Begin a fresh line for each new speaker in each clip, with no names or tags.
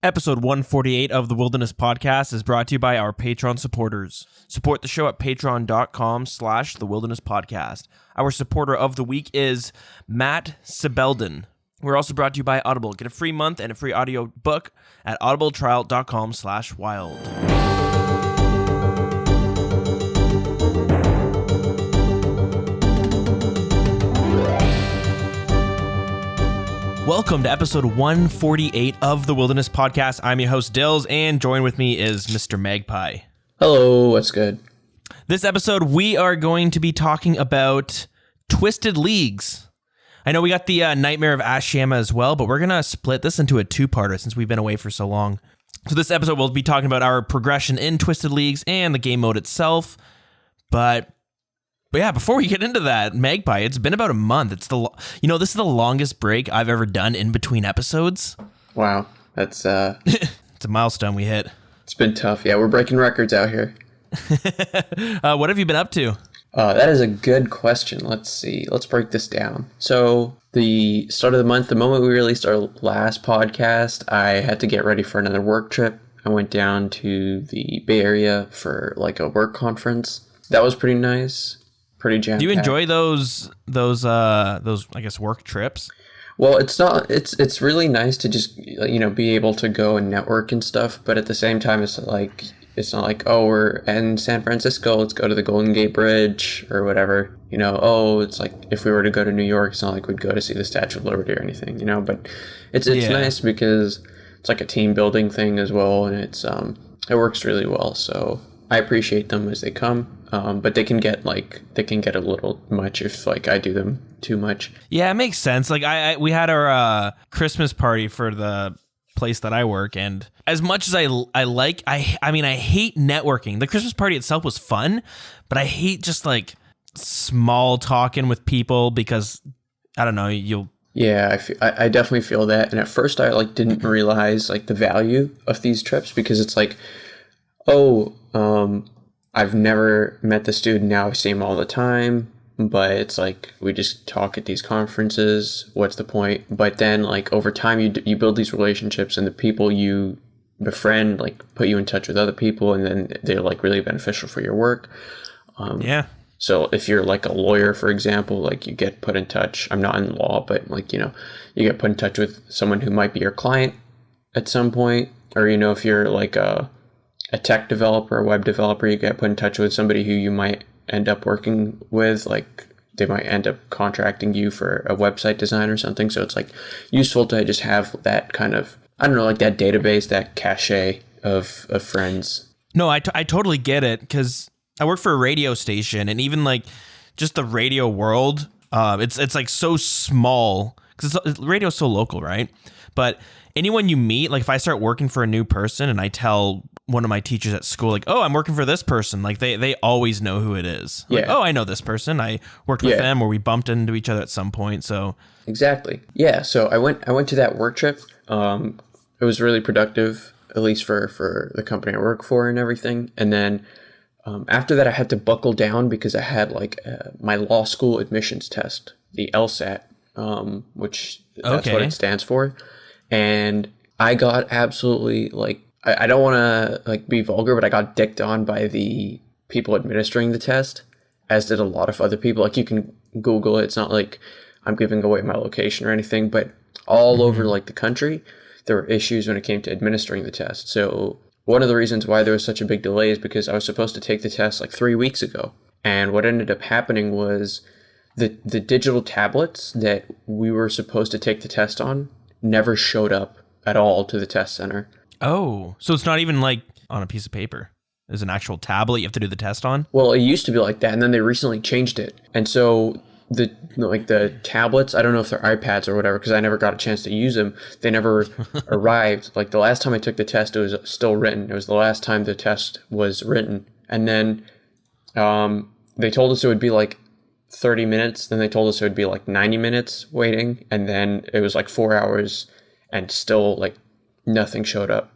Episode 148 of the Wilderness Podcast is brought to you by our Patreon supporters. Support the show at patreon.com/The Wilderness Podcast. Our supporter of the week is Matt Sybeldon. We're also brought to you by Audible. Get a free month and a free audio book at audibletrial.com/wild. Welcome to episode 148 of the Wilderness Podcast. I'm your host, Dills, and join with me is Mr. Magpie.
Hello, what's good?
This episode, we are going to be talking about Twisted Leagues. I know we got the Nightmare of Ashama as well, but we're going to split this into a two-parter since we've been away for so long. So this episode, we'll be talking about our progression in Twisted Leagues and the game mode itself. But yeah, before we get into that, Magpie, it's been about a month. This is the longest break I've ever done in between episodes.
Wow, that's
it's a milestone we hit.
It's been tough. Yeah, we're breaking records out here.
What have you been up to?
That is a good question. Let's see. Let's break this down. So the start of the month, the moment we released our last podcast, I had to get ready for another work trip. I went down to the Bay Area for like a work conference. That was pretty nice. Pretty jam-packed.
Do you enjoy those I guess work trips?
Well, it's really nice to just, be able to go and network and stuff, but at the same time it's not like, oh, we're in San Francisco, let's go to the Golden Gate Bridge or whatever. It's like if we were to go to New York, it's not like we'd go to see the Statue of Liberty or anything, but it's nice because it's like a team building thing as well, and it works really well. So I appreciate them as they come. But they can get a little much if I do them too much. Yeah, it makes sense. We had our Christmas party for the place that I work, and as much as I hate networking. The Christmas party itself was fun, but I hate just small talking with people because I don't know, Yeah, I definitely feel that. And at first I didn't realize the value of these trips because it's I've never met the student, now I see him all the time, but it's we just talk at these conferences, what's the point? But then over time you build these relationships, and the people you befriend put you in touch with other people, and then they're really beneficial for your work. So if you're a lawyer, for example, you get put in touch, I'm not in law, but you get put in touch with someone who might be your client at some point, or if you're a tech developer, a web developer, you get put in touch with somebody who you might end up working with, they might end up contracting you for a website design or something. So it's useful to just have that kind of, I don't know, that database, that cachet of friends.
No, I totally get it, because I work for a radio station, and even just the radio world, it's so small, because radio is so local, right? But anyone you meet, if I start working for a new person and I tell one of my teachers at school, oh, I'm working for this person, they always know who it is. Oh, I know this person. I worked with them, or we bumped into each other at some point. So
exactly. Yeah. So I went to that work trip. It was really productive, at least for the company I work for and everything. And then after that, I had to buckle down because I had my law school admissions test, the LSAT, which that's what it stands for. And I got absolutely I don't want to be vulgar, but I got dicked on by the people administering the test, as did a lot of other people. You can Google it. It's not I'm giving away my location or anything, but all over the country, there were issues when it came to administering the test. So one of the reasons why there was such a big delay is because I was supposed to take the test 3 weeks ago. And what ended up happening was the digital tablets that we were supposed to take the test on never showed up at all to the test center.
Oh, so it's not even on a piece of paper. There's an actual tablet you have to do the test on?
Well, it used to be like that, and then they recently changed it. And so the tablets, I don't know if they're iPads or whatever, because I never got a chance to use them. They never arrived. The last time I took the test, it was still written. It was the last time the test was written. And then they told us it would be 30 minutes. Then they told us it would be 90 minutes waiting. And then it was 4 hours, and still nothing showed up.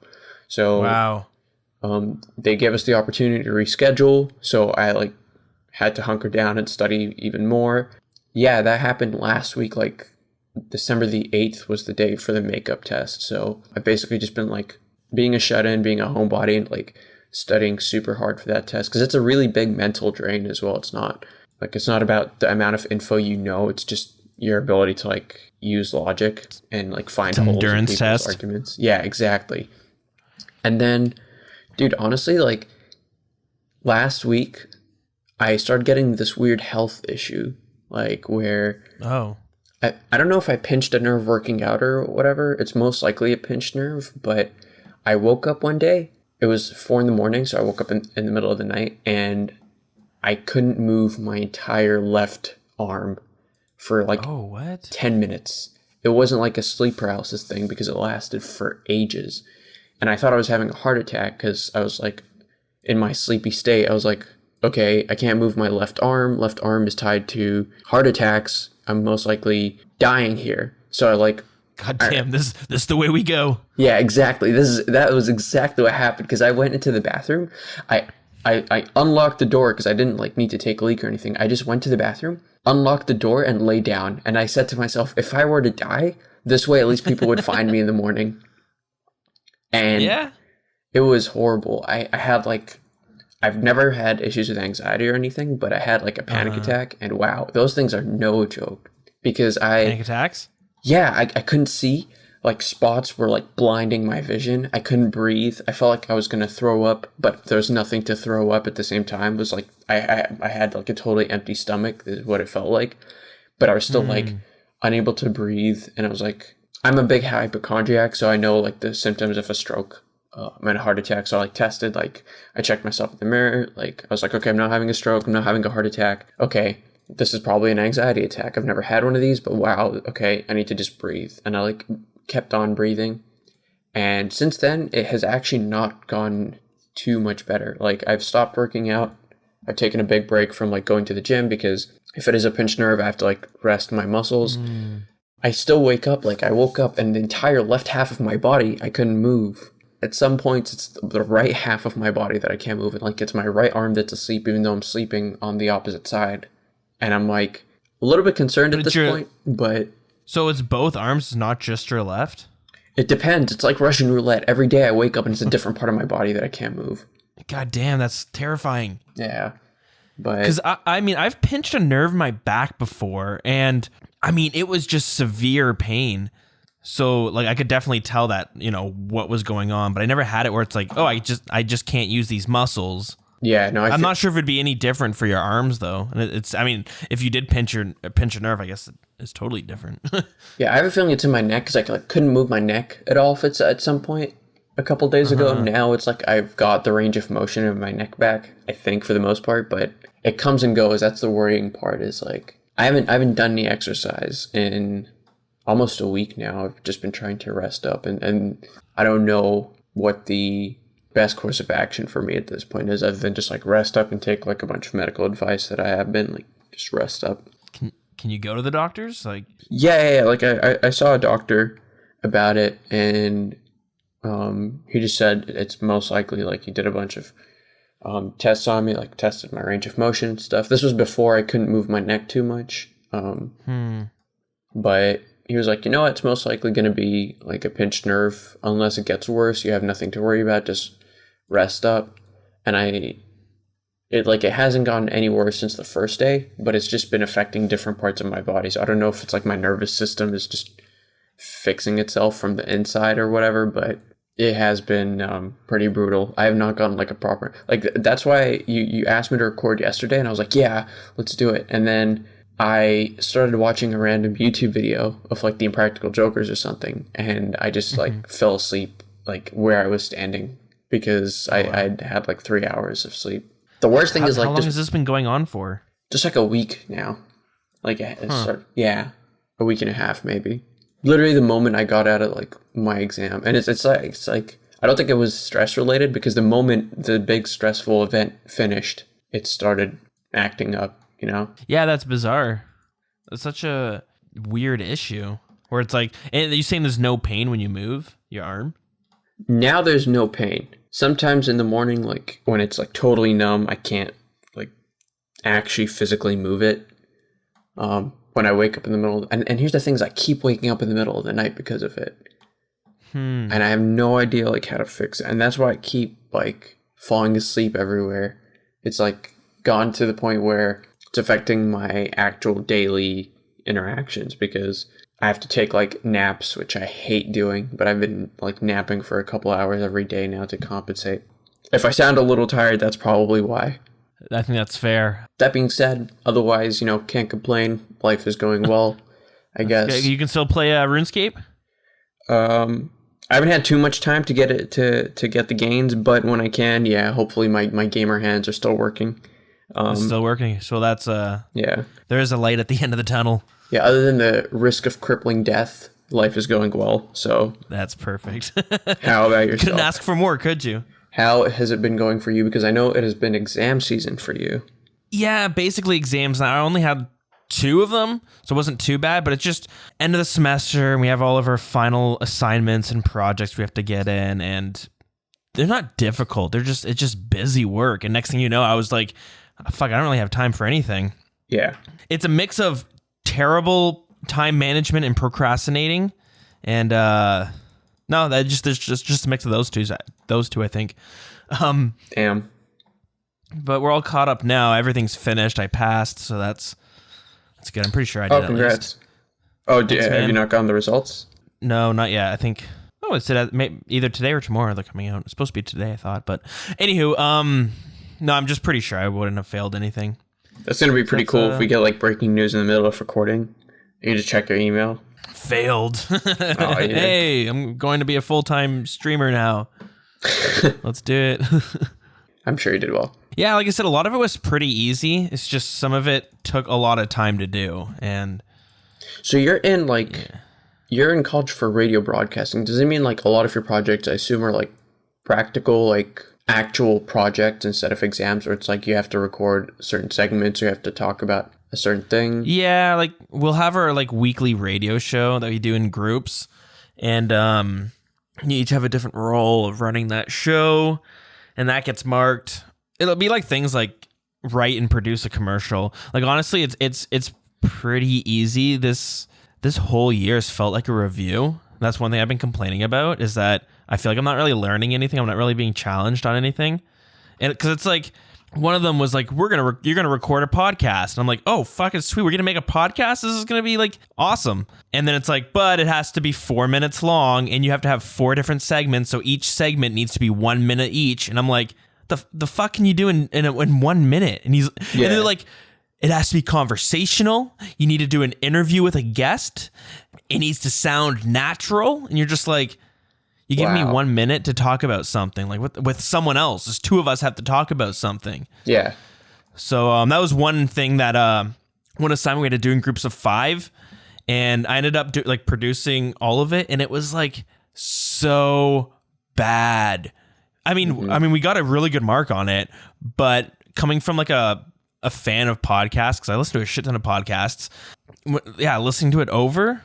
So
wow.
They gave us the opportunity to reschedule, so I had to hunker down and study even more. Yeah, that happened last week, December the 8th was the day for the makeup test. So I've basically just been like being a shut-in, being a homebody, and like studying super hard for that test because it's a really big mental drain as well. It's not about the amount of info you know, it's just your ability to like use logic and like find
It's an
holes in
endurance
people's
test.
arguments. Yeah, exactly. And then, dude, honestly, like last week, I started getting this weird health issue, like where
Oh.
I don't know if I pinched a nerve working out or whatever. It's most likely a pinched nerve, but I woke up one day. It was 4 a.m, so I woke up in the middle of the night, and I couldn't move my entire left arm for like
Oh, what?
10 minutes. It wasn't like a sleep paralysis thing because it lasted for ages. And I thought I was having a heart attack because I was like, in my sleepy state, I was like, okay, I can't move my left arm. Left arm is tied to heart attacks. I'm most likely dying here. So I like,
God damn, this is the way we go.
yeah, exactly. That was exactly what happened because I went into the bathroom. I unlocked the door because I didn't like need to take a leak or anything. I just went to the bathroom, unlocked the door, and lay down. And I said to myself, if I were to die, this way at least people would find me in the morning. And
Yeah.
it was horrible. I had like, I've never had issues with anxiety or anything, but I had like a panic attack, and wow, those things are no joke because
Panic attacks?
I couldn't see. Like spots were like blinding my vision. I couldn't breathe. I felt like I was gonna throw up, but there's nothing to throw up at the same time. It was like I had like a totally empty stomach is what it felt like, but I was still like unable to breathe. And I was like, I'm a big hypochondriac, so I know like the symptoms of a stroke and a heart attack. So I like tested, like I checked myself in the mirror. Like I was like, okay, I'm not having a stroke. I'm not having a heart attack. Okay, this is probably an anxiety attack. I've never had one of these, but wow, okay, I need to just breathe. And I like kept on breathing. And since then, it has actually not gone too much better. Like I've stopped working out. I've taken a big break from like going to the gym because if it is a pinched nerve, I have to like rest my muscles. I still wake up, like I woke up and the entire left half of my body, I couldn't move. At some points, it's the right half of my body that I can't move. And like it's my right arm that's asleep, even though I'm sleeping on the opposite side. And I'm like a little bit concerned at this point, but...
So it's both arms, not just your left?
It depends. It's like Russian roulette. Every day I wake up and it's a different part of my body that I can't move.
God damn, that's terrifying.
Yeah. But...
Because, I mean, I've pinched a nerve in my back before, and, I mean, it was just severe pain. So, like, I could definitely tell that, you know, what was going on, but I never had it where it's like, oh, I just can't use these muscles.
Yeah, no,
I'm not sure if it'd be any different for your arms, though. And it's, I mean, if you did pinch a nerve, I guess it's totally different.
Yeah, I have a feeling it's in my neck because I like, couldn't move my neck at all if it's at some point a couple days ago. Now it's like I've got the range of motion of my neck back, I think, for the most part, but it comes and goes. That's the worrying part is like, I haven't done any exercise in almost a week now. I've just been trying to rest up and I don't know what the best course of action for me at this point is other than just like rest up and take like a bunch of medical advice that I have been like just rest up.
Can you go to the doctors? Like,
yeah. Like I saw a doctor about it and he just said it's most likely like he did a bunch of tests on me, like tested my range of motion and stuff. This was before I couldn't move my neck too much. But he was like, you know, it's most likely going to be like a pinched nerve. Unless it gets worse, you have nothing to worry about. Just rest up. And it hasn't gotten any worse since the first day, but it's just been affecting different parts of my body. So I don't know if it's like my nervous system is just fixing itself from the inside or whatever, but it has been pretty brutal. I have not gotten like a proper, like that's why you asked me to record yesterday and I was like, yeah, let's do it. And then I started watching a random YouTube video of like the Impractical Jokers or something, and I just like fell asleep like where I was standing because I'd had like 3 hours of sleep. The worst thing is like
how long has this been going on for?
Just like a week now, like a week and a half maybe. Literally the moment I got out of like my exam, and it's like I don't think it was stress related because the moment the big stressful event finished, it started acting up. You know?
Yeah, that's bizarre. It's such a weird issue where it's like, and you saying there's no pain when you move your arm?
Now there's no pain. Sometimes in the morning, like when it's like totally numb, I can't like actually physically move it. when I wake up in the middle. And here's the things, I keep waking up in the middle of the night because of it. And I have no idea like how to fix it. And that's why I keep like falling asleep everywhere. It's like gone to the point where it's affecting my actual daily interactions because I have to take like naps, which I hate doing, but I've been like napping for a couple hours every day now to compensate. If I sound a little tired, that's probably why.
I think that's fair.
That being said, otherwise, can't complain. Life is going well, I guess.
You can still play RuneScape?
I haven't had too much time to get it to get the gains, but when I can, yeah, hopefully my gamer hands are still working.
It's still working. So that's
yeah.
There is a light at the end of the tunnel.
Yeah, other than the risk of crippling death, life is going well. So
that's perfect.
How about yourself?
Couldn't ask for more, could you?
How has it been going for you? Because I know it has been exam season for you.
Yeah, basically exams. I only had 2 of them, so it wasn't too bad, but it's just end of the semester and we have all of our final assignments and projects we have to get in, and they're not difficult. It's just busy work. And next thing you know, I was like, fuck, I don't really have time for anything.
Yeah.
It's a mix of terrible time management and procrastinating. And no, there's just a mix of those two, I think.
Damn.
But we're all caught up now. Everything's finished. I passed, so that's good. I'm pretty sure I did.
Oh, congrats.
At least.
Oh, have you not gotten the results?
No, not yet. I think. Oh, it's either today or tomorrow they're coming out. It's supposed to be today, I thought. But anywho, no, I'm just pretty sure I wouldn't have failed anything.
That's gonna be pretty cool if we get like breaking news in the middle of recording. You just check your email.
Failed.
Oh, yeah.
Hey, I'm going to be a full-time streamer now. Let's do it.
I'm sure you did well.
Yeah, like I said, a lot of it was pretty easy. It's just some of it took a lot of time to do. And
so you're in you're in college for radio broadcasting. Does it mean like a lot of your projects, I assume, are like practical, like actual projects instead of exams, or it's like you have to record certain segments or you have to talk about a certain thing?
Yeah, like we'll have our like weekly radio show that we do in groups, and you each have a different role of running that show, and that gets marked. It'll be like things like write and produce a commercial. Like honestly, it's pretty easy. This whole year has felt like a review. That's one thing I've been complaining about, is that I feel like I'm not really learning anything. I'm not really being challenged on anything. And because it's like, one of them was like, you're going to record a podcast. And I'm like, oh, fucking sweet. We're going to make a podcast. This is going to be like awesome. And then it's like, but it has to be 4 minutes long and you have to have 4 different segments. So each segment needs to be 1 minute each. And I'm like, the fuck can you do in 1 minute? And and they're like, it has to be conversational. You need to do an interview with a guest. It needs to sound natural. And you're just like, you give me 1 minute to talk about something like with someone else. There's 2 of us have to talk about something.
Yeah.
So that was one thing that one assignment we had to do in groups of 5, and I ended up producing all of it, and it was like so bad. I mean, we got a really good mark on it, but coming from like a fan of podcasts, because I listen to a shit ton of podcasts, listening to it over,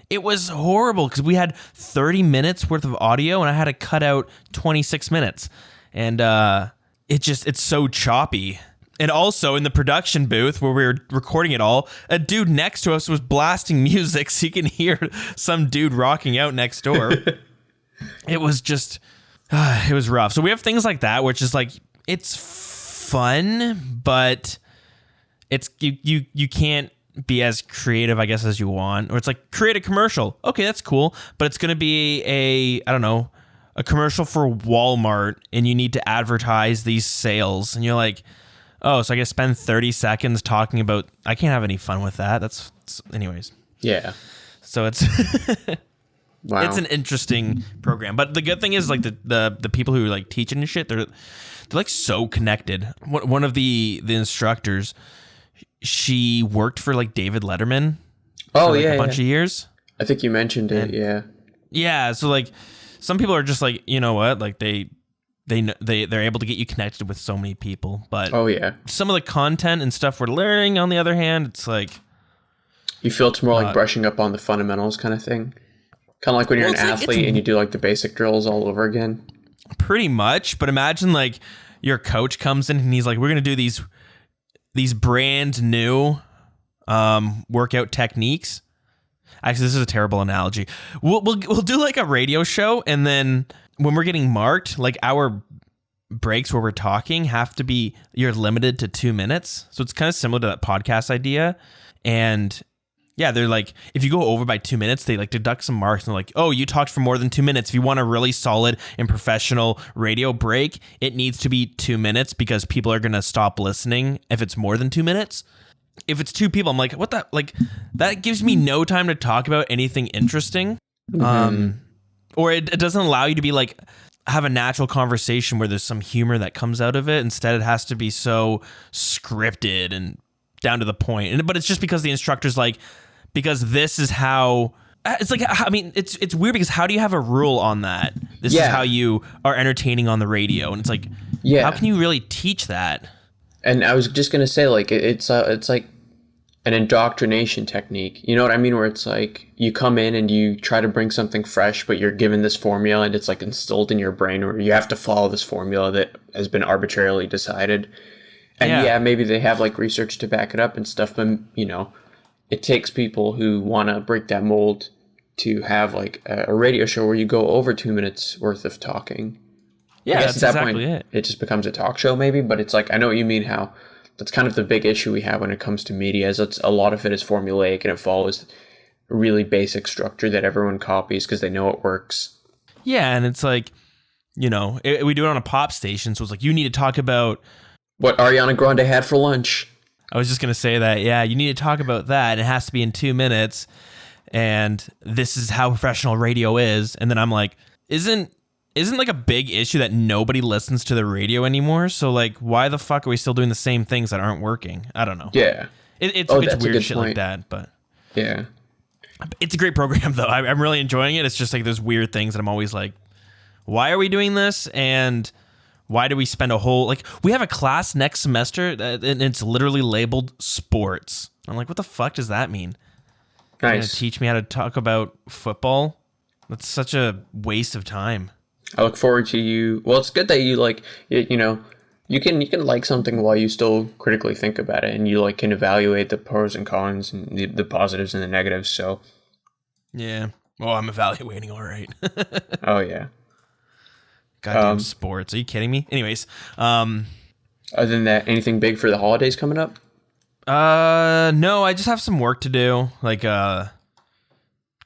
it was horrible because we had 30 minutes worth of audio and I had to cut out 26 minutes. And it's so choppy. And also in the production booth where we were recording it all, a dude next to us was blasting music so you can hear some dude rocking out next door. It was just, it was rough. So we have things like that, which is like, it's fun, but it's you can't be as creative, I guess, as you want. Or it's like, create a commercial. Okay, that's cool. But it's going to be a commercial for Walmart and you need to advertise these sales. And you're like, oh, so I got to spend 30 seconds talking about, I can't have any fun with that. Anyways.
Yeah.
So it's,
wow.
It's an interesting program. But the good thing is like the people who like teach it and shit, they're like so connected. One of the instructors, she worked for like David Letterman for a bunch of years.
I think you mentioned it. Yeah.
Yeah. So like some people are just like, you know what? Like they're able to get you connected with so many people, but some of the content and stuff we're learning, on the other hand, it's like,
you feel it's more like brushing up on the fundamentals kind of thing. Kind of like when you're an athlete and you do like the basic drills all over again.
Pretty much. But imagine like your coach comes in and he's like, we're going to do these brand new workout techniques. Actually, this is a terrible analogy. We'll do like a radio show, and then when we're getting marked, like our breaks where we're talking have to be, you're limited to 2 minutes. So it's kind of similar to that podcast idea. And yeah, they're like, if you go over by 2 minutes, they like deduct some marks, and they're like, oh, you talked for more than 2 minutes. If you want a really solid and professional radio break, it needs to be 2 minutes because people are going to stop listening if it's more than 2 minutes. If it's two people, I'm like, what the, like, that gives me no time to talk about anything interesting. Or it doesn't allow you to be like, have a natural conversation where there's some humor that comes out of it. Instead, it has to be so scripted and down to the point. But it's just because the instructor's like, because this is how, it's like, I mean, it's weird because how do you have a rule on that? This is how you are entertaining on the radio. And it's like, how can you really teach that?
And I was just gonna say, like, it's like an indoctrination technique. You know what I mean? Where it's like you come in and you try to bring something fresh, but you're given this formula, and it's like instilled in your brain, where you have to follow this formula that has been arbitrarily decided. And maybe they have like research to back it up and stuff, but you know, it takes people who want to break that mold to have like a radio show where you go over 2 minutes worth of talking.
Yeah,
I guess
that's
at that
exactly
point,
it.
it just becomes a talk show maybe, but it's like, I know what you mean, how that's kind of the big issue we have when it comes to media, is it's, a lot of it is formulaic and it follows a really basic structure that everyone copies because they know it works.
Yeah, and it's like, you know, we do it on a pop station, so it's like, you need to talk about
what Ariana Grande had for lunch.
I was just going to say that, yeah, you need to talk about that, and it has to be in 2 minutes, and this is how professional radio is. And then I'm like, isn't like a big issue that nobody listens to the radio anymore? So like, why the fuck are we still doing the same things that aren't working? I don't know.
Yeah.
It's weird shit like that, but
yeah,
it's a great program though. I'm really enjoying it. It's just like there's weird things that I'm always like, why are we doing this? And why do we spend a whole, like, we have a class next semester and it's literally labeled sports. I'm like, what the fuck does that mean? Nice. You're gonna teach me how to talk about football? That's such a waste of time.
I look forward to you. Well, it's good that you like, you know, you can like something while you still critically think about it, and you like can evaluate the pros and cons and the positives and the negatives. So,
yeah. Well, I'm evaluating all right.
Oh yeah.
Goddamn sports. Are you kidding me? Anyways,
other than that, anything big for the holidays coming up?
No, I just have some work to do, like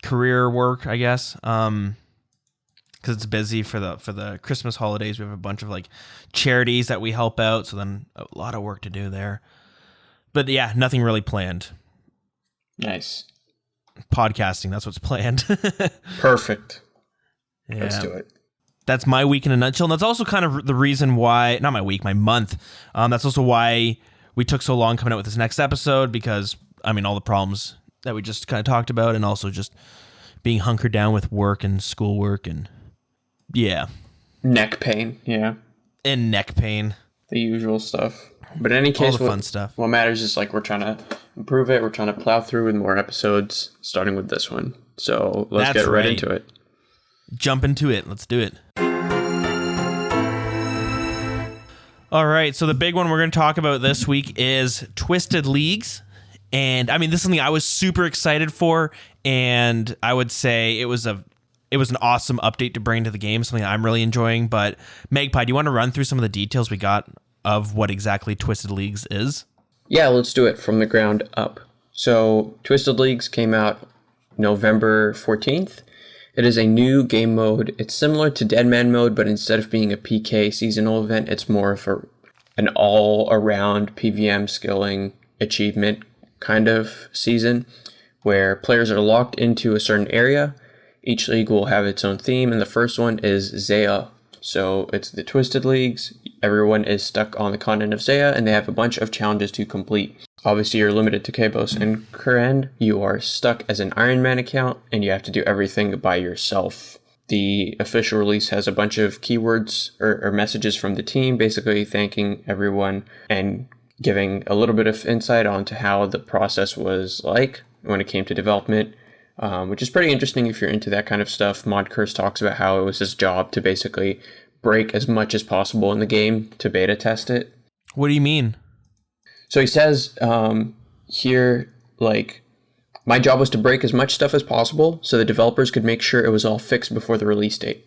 career work, I guess. Because it's busy for the Christmas holidays. We have a bunch of like charities that we help out, so then a lot of work to do there. But yeah, nothing really planned.
Nice.
Podcasting, that's what's planned.
Perfect.
Yeah.
Let's do it.
That's my week in a nutshell. And that's also kind of the reason why, not my week, my month. That's also why we took so long coming out with this next episode, because, I mean, all the problems that we just kind of talked about, and also just being hunkered down with work and schoolwork and, yeah.
Neck pain, yeah.
And neck pain.
The usual stuff. But in any case,
all the fun stuff.
What matters is like we're trying to improve it. We're trying to plow through with more episodes, starting with this one. So let's get right into it.
Jump into it. Let's do it. All right. So the big one we're going to talk about this week is Twisted Leagues. And I mean, this is something I was super excited for. And I would say it was an awesome update to bring to the game, something I'm really enjoying. But Magpie, do you want to run through some of the details we got of what exactly Twisted Leagues is?
Yeah, let's do it from the ground up. So Twisted Leagues came out November 14th. It is a new game mode. It's similar to Deadman mode, but instead of being a PK seasonal event, it's more of an all-around PVM skilling achievement kind of season, where players are locked into a certain area. Each league will have its own theme, and the first one is Zaya. So it's the Twisted Leagues. Everyone is stuck on the continent of Zaya, and they have a bunch of challenges to complete. Obviously, you're limited to Kabos and Karen. You are stuck as an Iron Man account, and you have to do everything by yourself. The official release has a bunch of keywords or messages from the team, basically thanking everyone and giving a little bit of insight onto how the process was like when it came to development, which is pretty interesting if you're into that kind of stuff. Mod Curse talks about how it was his job to basically break as much as possible in the game to beta test it.
What do you mean?
So he says here like, my job was to break as much stuff as possible so the developers could make sure it was all fixed before the release date.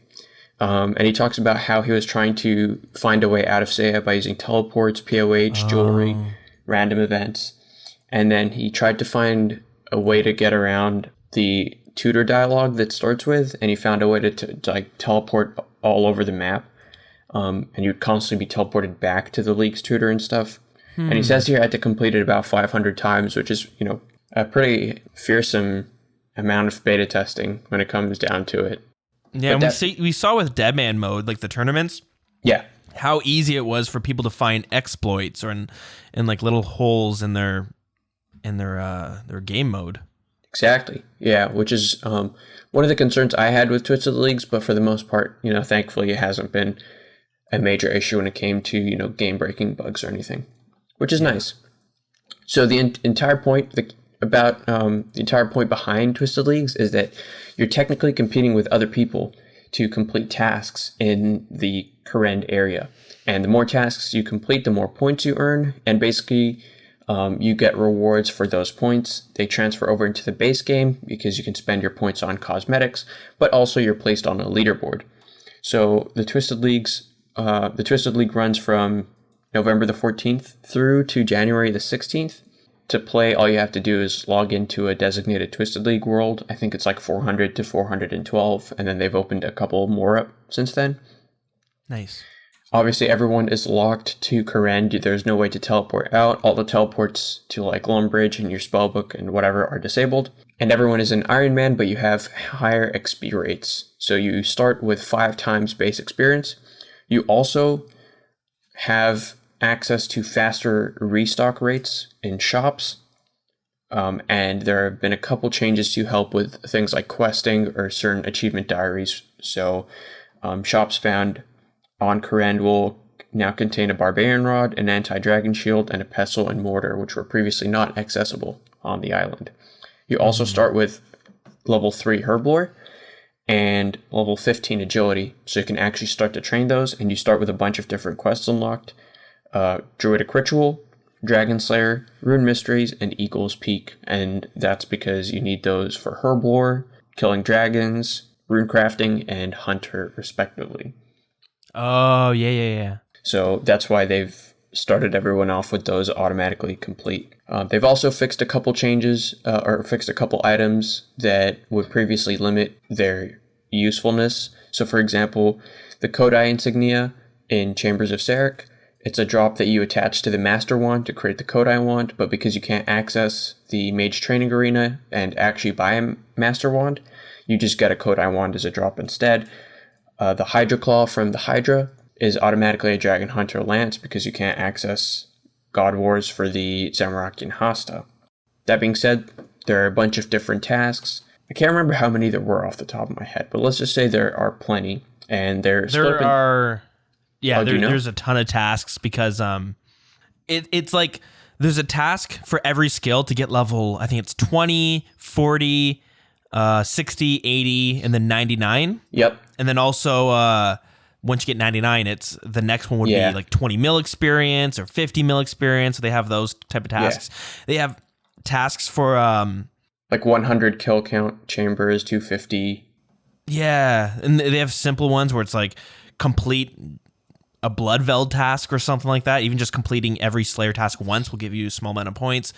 And he talks about how he was trying to find a way out of Seiya by using teleports, POH, jewelry, random events. And then he tried to find a way to get around the tutor dialogue that starts with, and he found a way to like teleport all over the map. And you would constantly be teleported back to the League's tutor and stuff. And he says here I had to complete it about 500 times, which is, a pretty fearsome amount of beta testing when it comes down to it.
Yeah, and we saw with Deadman mode, like the tournaments, how easy it was for people to find exploits or in like little holes in their game mode.
Exactly. Yeah, which is one of the concerns I had with Twisted Leagues, but for the most part, thankfully it hasn't been a major issue when it came to, game-breaking bugs or anything, which is nice. So the entire point the entire point behind Twisted Leagues is that you're technically competing with other people to complete tasks in the Kourend area. And the more tasks you complete, the more points you earn, and basically you get rewards for those points. They transfer over into the base game because you can spend your points on cosmetics, but also you're placed on a leaderboard. So the Twisted League runs from November the 14th through to January the 16th. To play, all you have to do is log into a designated Twisted League world. I think it's like 400 to 412, and then they've opened a couple more up since then.
Nice.
Obviously, everyone is locked to Kourend. There's no way to teleport out. All the teleports to like Lumbridge and your spellbook and whatever are disabled. And everyone is an Iron Man, but you have higher XP rates. So you start with 5 times base experience. You also have access to faster restock rates in shops. And there have been a couple changes to help with things like questing or certain achievement diaries. So shops found on Kourend will now contain a Barbarian Rod, an Anti-Dragon Shield, and a Pestle and Mortar, which were previously not accessible on the island. You also start with level 3 Herblore and level 15 Agility, so you can actually start to train those, and you start with a bunch of different quests unlocked. Druidic Ritual, Dragon Slayer, Rune Mysteries, and Eagle's Peak, and that's because you need those for Herblore, killing dragons, rune crafting, and Hunter, respectively.
Oh, yeah.
So that's why they've started everyone off with those automatically complete. They've also fixed a couple changes, or fixed a couple items that would previously limit their usefulness. So for example, the Kodai insignia in Chambers of Sarek, it's a drop that you attach to the Master Wand to create the Kodai Wand, but because you can't access the Mage Training Arena and actually buy a Master Wand, you just get a Kodai Wand as a drop instead. The Hydra Claw from the Hydra is automatically a Dragon Hunter Lance because you can't access God Wars for the Zamorakian Hasta. That being said, there are a bunch of different tasks. I can't remember how many there were off the top of my head, but let's just say there are plenty, and there's
there's a ton of tasks because it's like there's a task for every skill to get level. I think it's 20, 40, 60, 80, and then 99.
Yep.
And then also once you get 99, it's the next one would be like 20 mil experience or 50 mil experience. So they have those type of tasks. Yeah. They have tasks for
like 100 kill count chambers, 250.
Yeah, and they have simple ones where it's like complete a Bloodveld task or something like that. Even just completing every Slayer task once will give you a small amount of points.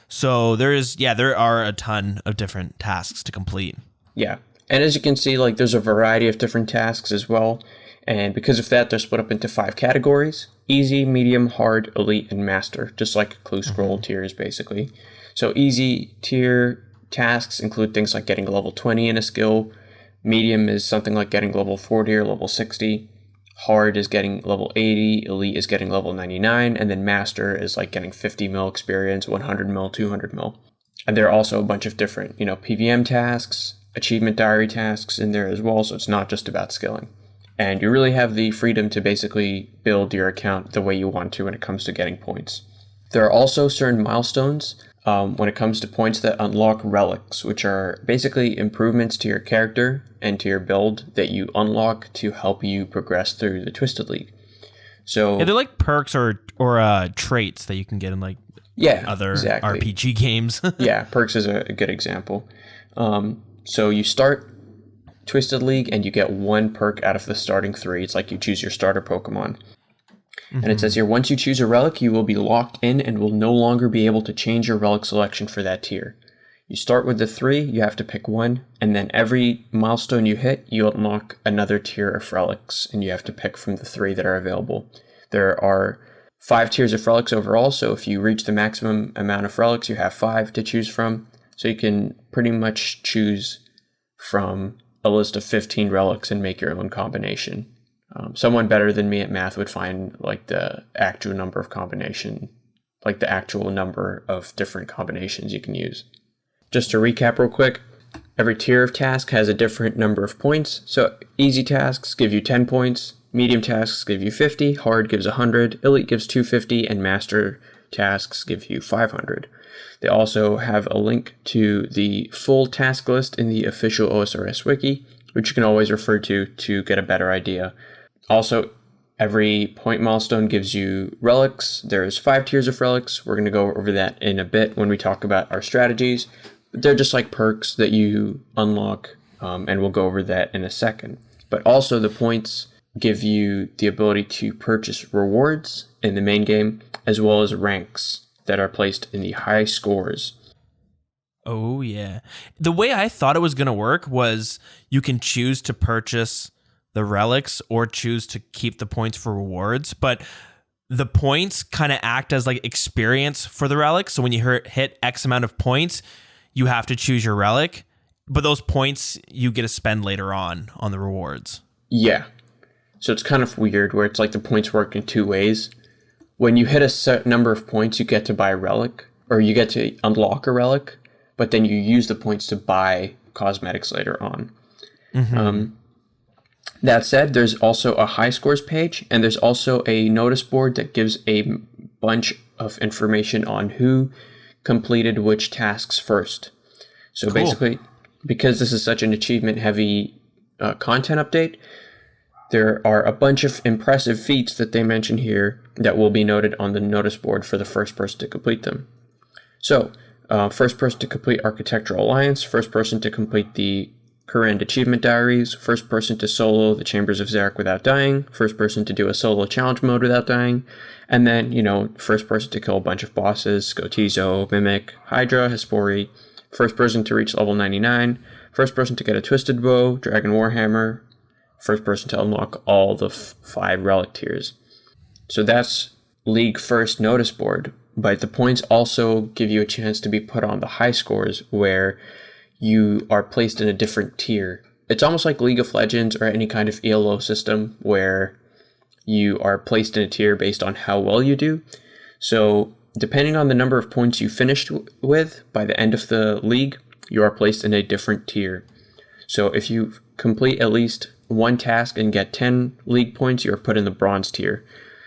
So there are a ton of different tasks to complete.
Yeah. And as you can see, like there's a variety of different tasks as well. And because of that, they're split up into 5 categories: easy, medium, hard, elite, and master, just like Clue Scroll tiers basically. So easy tier tasks include things like getting level 20 in a skill. Medium is something like getting level 40 or level 60. Hard is getting level 80, elite is getting level 99, and then master is like getting 50 mil experience, 100 mil, 200 mil. And there are also a bunch of different, PVM tasks, achievement diary tasks in there as well, so it's not just about skilling. And you really have the freedom to basically build your account the way you want to when it comes to getting points. There are also certain milestones when it comes to points that unlock relics, which are basically improvements to your character and to your build that you unlock to help you progress through the Twisted League. So
Yeah, they're like perks or traits that you can get in like other
exactly.
RPG games.
Yeah, perks is a good example. So you start Twisted League and you get one perk out of the starting 3. It's like you choose your starter Pokemon. And it says here, once you choose a relic, you will be locked in and will no longer be able to change your relic selection for that tier. You start with the 3, you have to pick one, and then every milestone you hit, you unlock another tier of relics, and you have to pick from the 3 that are available. There are 5 tiers of relics overall, so if you reach the maximum amount of relics, you have 5 to choose from. So you can pretty much choose from a list of 15 relics and make your own combination. Someone better than me at math would find like the actual number of different combinations you can use. Just to recap real quick, every tier of task has a different number of points. So easy tasks give you 10 points, medium tasks give you 50, hard gives 100, elite gives 250, and master tasks give you 500. They also have a link to the full task list in the official OSRS wiki, which you can always refer to get a better idea. Also, every point milestone gives you relics. There's 5 tiers of relics. We're going to go over that in a bit when we talk about our strategies. They're just like perks that you unlock, and we'll go over that in a second. But also the points give you the ability to purchase rewards in the main game, as well as ranks that are placed in the high scores.
Oh, yeah. The way I thought it was going to work was you can choose to purchase the relics or choose to keep the points for rewards, but the points kind of act as like experience for the relics. So when you hit X amount of points, you have to choose your relic, but those points you get to spend later on the rewards.
Yeah. So it's kind of weird where it's like the points work in 2 ways. When you hit a certain number of points, you get to buy a relic, or you get to unlock a relic, but then you use the points to buy cosmetics later on. That said, there's also a high scores page, and there's also a notice board that gives a bunch of information on who completed which tasks first. So
Cool.
Basically, because this is such an achievement-heavy content update, there are a bunch of impressive feats that they mention here that will be noted on the notice board for the first person to complete them. So, first person to complete Architectural Alliance, first person to complete the Current Achievement Diaries, first person to solo the Chambers of Zarek without dying, first person to do a solo challenge mode without dying, and then, first person to kill a bunch of bosses, Gotizo, Mimic, Hydra, Hespori, first person to reach level 99, first person to get a Twisted Bow, Dragon Warhammer, first person to unlock all the 5 relic tiers. So that's League first notice board, but the points also give you a chance to be put on the high scores where you are placed in a different tier. It's almost like League of Legends or any kind of ELO system where you are placed in a tier based on how well you do. So depending on the number of points you finished with by the end of the league, you are placed in a different tier. So if you complete at least one task and get 10 league points, you are put in the bronze tier.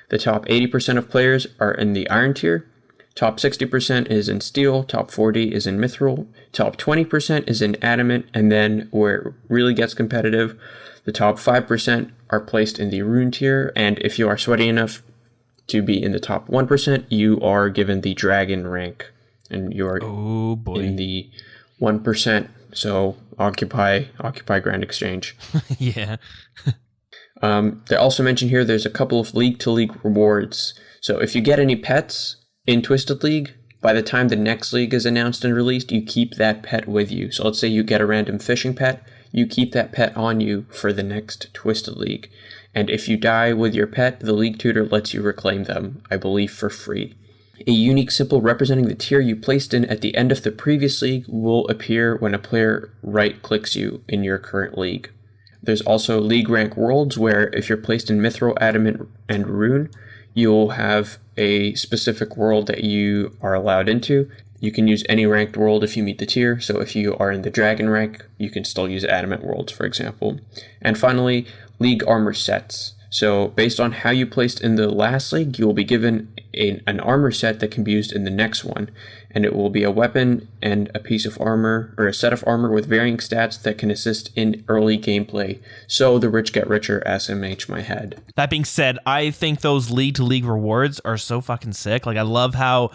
The top 80% of players are in the iron tier. Top 60% is in steel, top 40 is in mithril, top 20% is in adamant, and then where it really gets competitive, the top 5% are placed in the rune tier, and if you are sweaty enough to be in the top 1%, you are given the dragon rank, and you are in the 1%, so occupy Grand Exchange.
Yeah.
They also mention here there's a couple of league-to-league rewards. So if you get any pets in Twisted League, by the time the next league is announced and released, you keep that pet with you. So let's say you get a random fishing pet, you keep that pet on you for the next Twisted League. And if you die with your pet, the league tutor lets you reclaim them, I believe for free. A unique symbol representing the tier you placed in at the end of the previous league will appear when a player right-clicks you in your current league. There's also league rank worlds where if you're placed in Mithril, Adamant, and Rune, you'll have a specific world that you are allowed into. You can use any ranked world if you meet the tier, so if you are in the Dragon rank, you can still use Adamant worlds, for example. And finally, league armor sets. So based on how you placed in the last league, you will be given an armor set that can be used in the next one. And it will be a weapon and a piece of armor, or a set of armor with varying stats that can assist in early gameplay. So the rich get richer, SMH my head.
That being said, I think those league to league rewards are so fucking sick. Like, I love how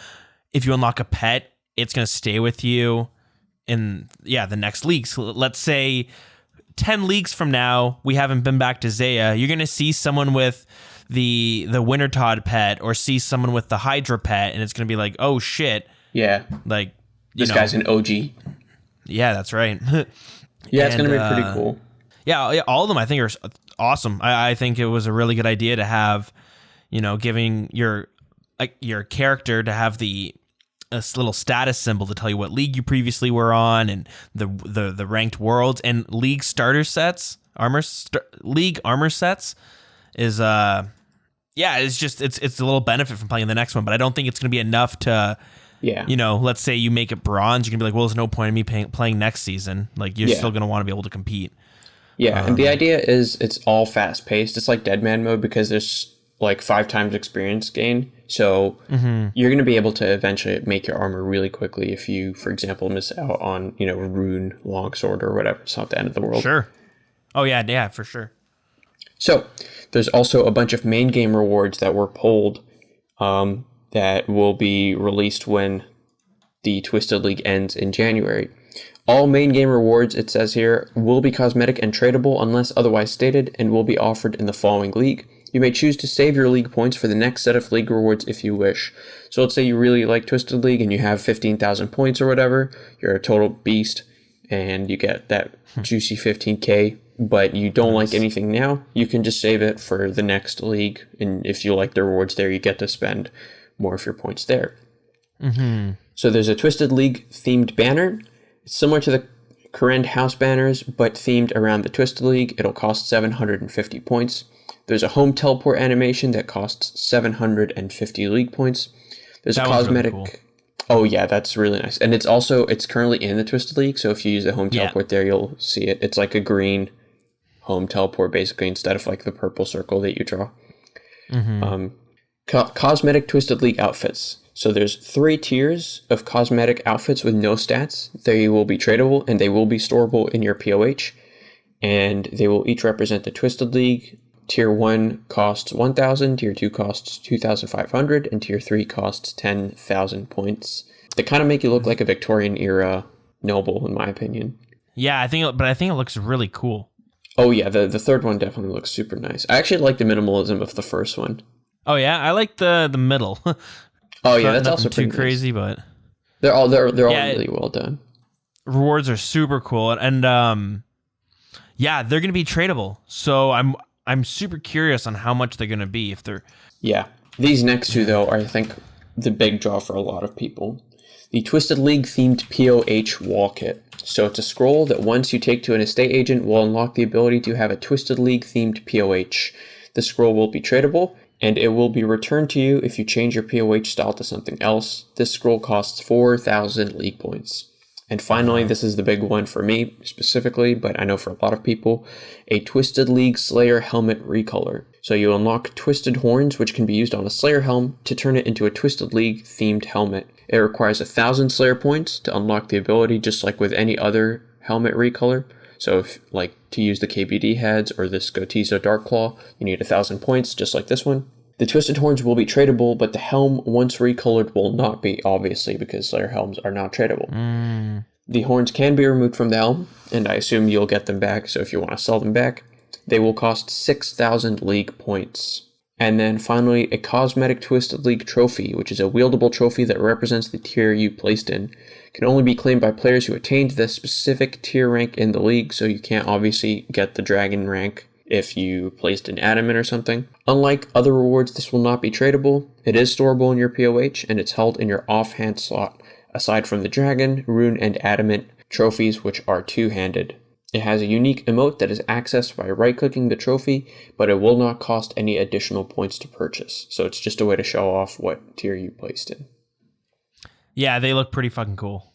if you unlock a pet, it's going to stay with you in the next league. So let's say 10 leagues from now, we haven't been back to Zaya. You're going to see someone with the Wintertodd pet, or see someone with the Hydra pet, and it's going to be like, oh shit.
Yeah.
Like,
this guy's an OG.
Yeah, that's right.
Yeah, it's going to be pretty cool.
Yeah, all of them I think are awesome. I think it was a really good idea to have, giving your character to have a little status symbol to tell you what league you previously were on, and the ranked worlds and league starter sets, league armor sets is it's a little benefit from playing the next one, but I don't think it's going to be enough to. Yeah. Let's say you make it bronze, you're going to be like, well, there's no point in me playing next season. Like, you're still going to want to be able to compete.
Yeah, and the idea is it's all fast-paced. It's like Deadman mode because there's like 5 times experience gain. So you're going to be able to eventually make your armor really quickly if you, for example, miss out on, Rune, Longsword, or whatever. It's not the end of the world.
Sure. Oh, yeah, for sure.
So there's also a bunch of main game rewards that were pulled that will be released when the Twisted League ends in January. All main game rewards, it says here, will be cosmetic and tradable unless otherwise stated, and will be offered in the following league. You may choose to save your league points for the next set of league rewards if you wish. So let's say you really like Twisted League and you have 15,000 points or whatever. You're a total beast and you get that juicy 15k, but you don't like anything now. You can just save it for the next league. And if you like the rewards there, you get to spend more of your points there. So there's a Twisted League themed banner. It's similar to the Corrend House banners, but themed around the Twisted League. It'll cost 750 points. There's a home teleport animation that costs 750 league points. There's a cosmetic. Really cool. Oh yeah, that's really nice. And it's currently in the Twisted League, so if you use the home teleport there, you'll see it. It's like a green home teleport basically instead of like the purple circle that you draw. Cosmetic Twisted League outfits. So there's 3 tiers of cosmetic outfits with no stats. They will be tradable and they will be storable in your POH. And they will each represent the Twisted League. Tier 1 costs 1,000, Tier 2 costs 2,500, and Tier 3 costs 10,000 points. They kind of make you look like a Victorian era noble, in my opinion.
Yeah, I think it looks really cool.
Oh yeah, the third one definitely looks super nice. I actually like the minimalism of the first one.
Oh yeah, I like the middle.
Oh yeah, that's also
too
pretty
crazy,
nice.
But
they're all really well done.
Rewards are super cool, and they're gonna be tradable. So I'm super curious on how much they're gonna be if they're.
Yeah, these next 2 though are, I think, the big draw for a lot of people. The Twisted League themed POH wall kit. So it's a scroll that once you take to an estate agent will unlock the ability to have a Twisted League themed POH. The scroll will be tradable, and it will be returned to you if you change your POH style to something else. This scroll costs 4,000 league points. And finally, this is the big one for me specifically, but I know for a lot of people, a Twisted League Slayer helmet recolor. So you unlock Twisted Horns, which can be used on a Slayer helm to turn it into a Twisted League themed helmet. It requires 1,000 Slayer points to unlock the ability, just like with any other helmet recolor. So if, like, to use the KBD heads or this Gotizo Darkclaw, you need 1,000 points, just like this one. The Twisted Horns will be tradable, but the helm, once recolored, will not be, obviously, because Slayer helms are not tradable. The horns can be removed from the helm, and I assume you'll get them back, so if you want to sell them back, they will cost 6,000 league points. And then finally, a cosmetic Twisted League trophy, which is a wieldable trophy that represents the tier you placed in. Can only be claimed by players who attained the specific tier rank in the league, so you can't obviously get the dragon rank if you placed an adamant or something. Unlike other rewards, this will not be tradable. It is storable in your POH, and it's held in your offhand slot, aside from the dragon, rune, and adamant trophies, which are two-handed. It has a unique emote that is accessed by right-clicking the trophy, but it will not cost any additional points to purchase. So it's just a way to show off what tier you placed in.
Yeah, they look pretty fucking cool.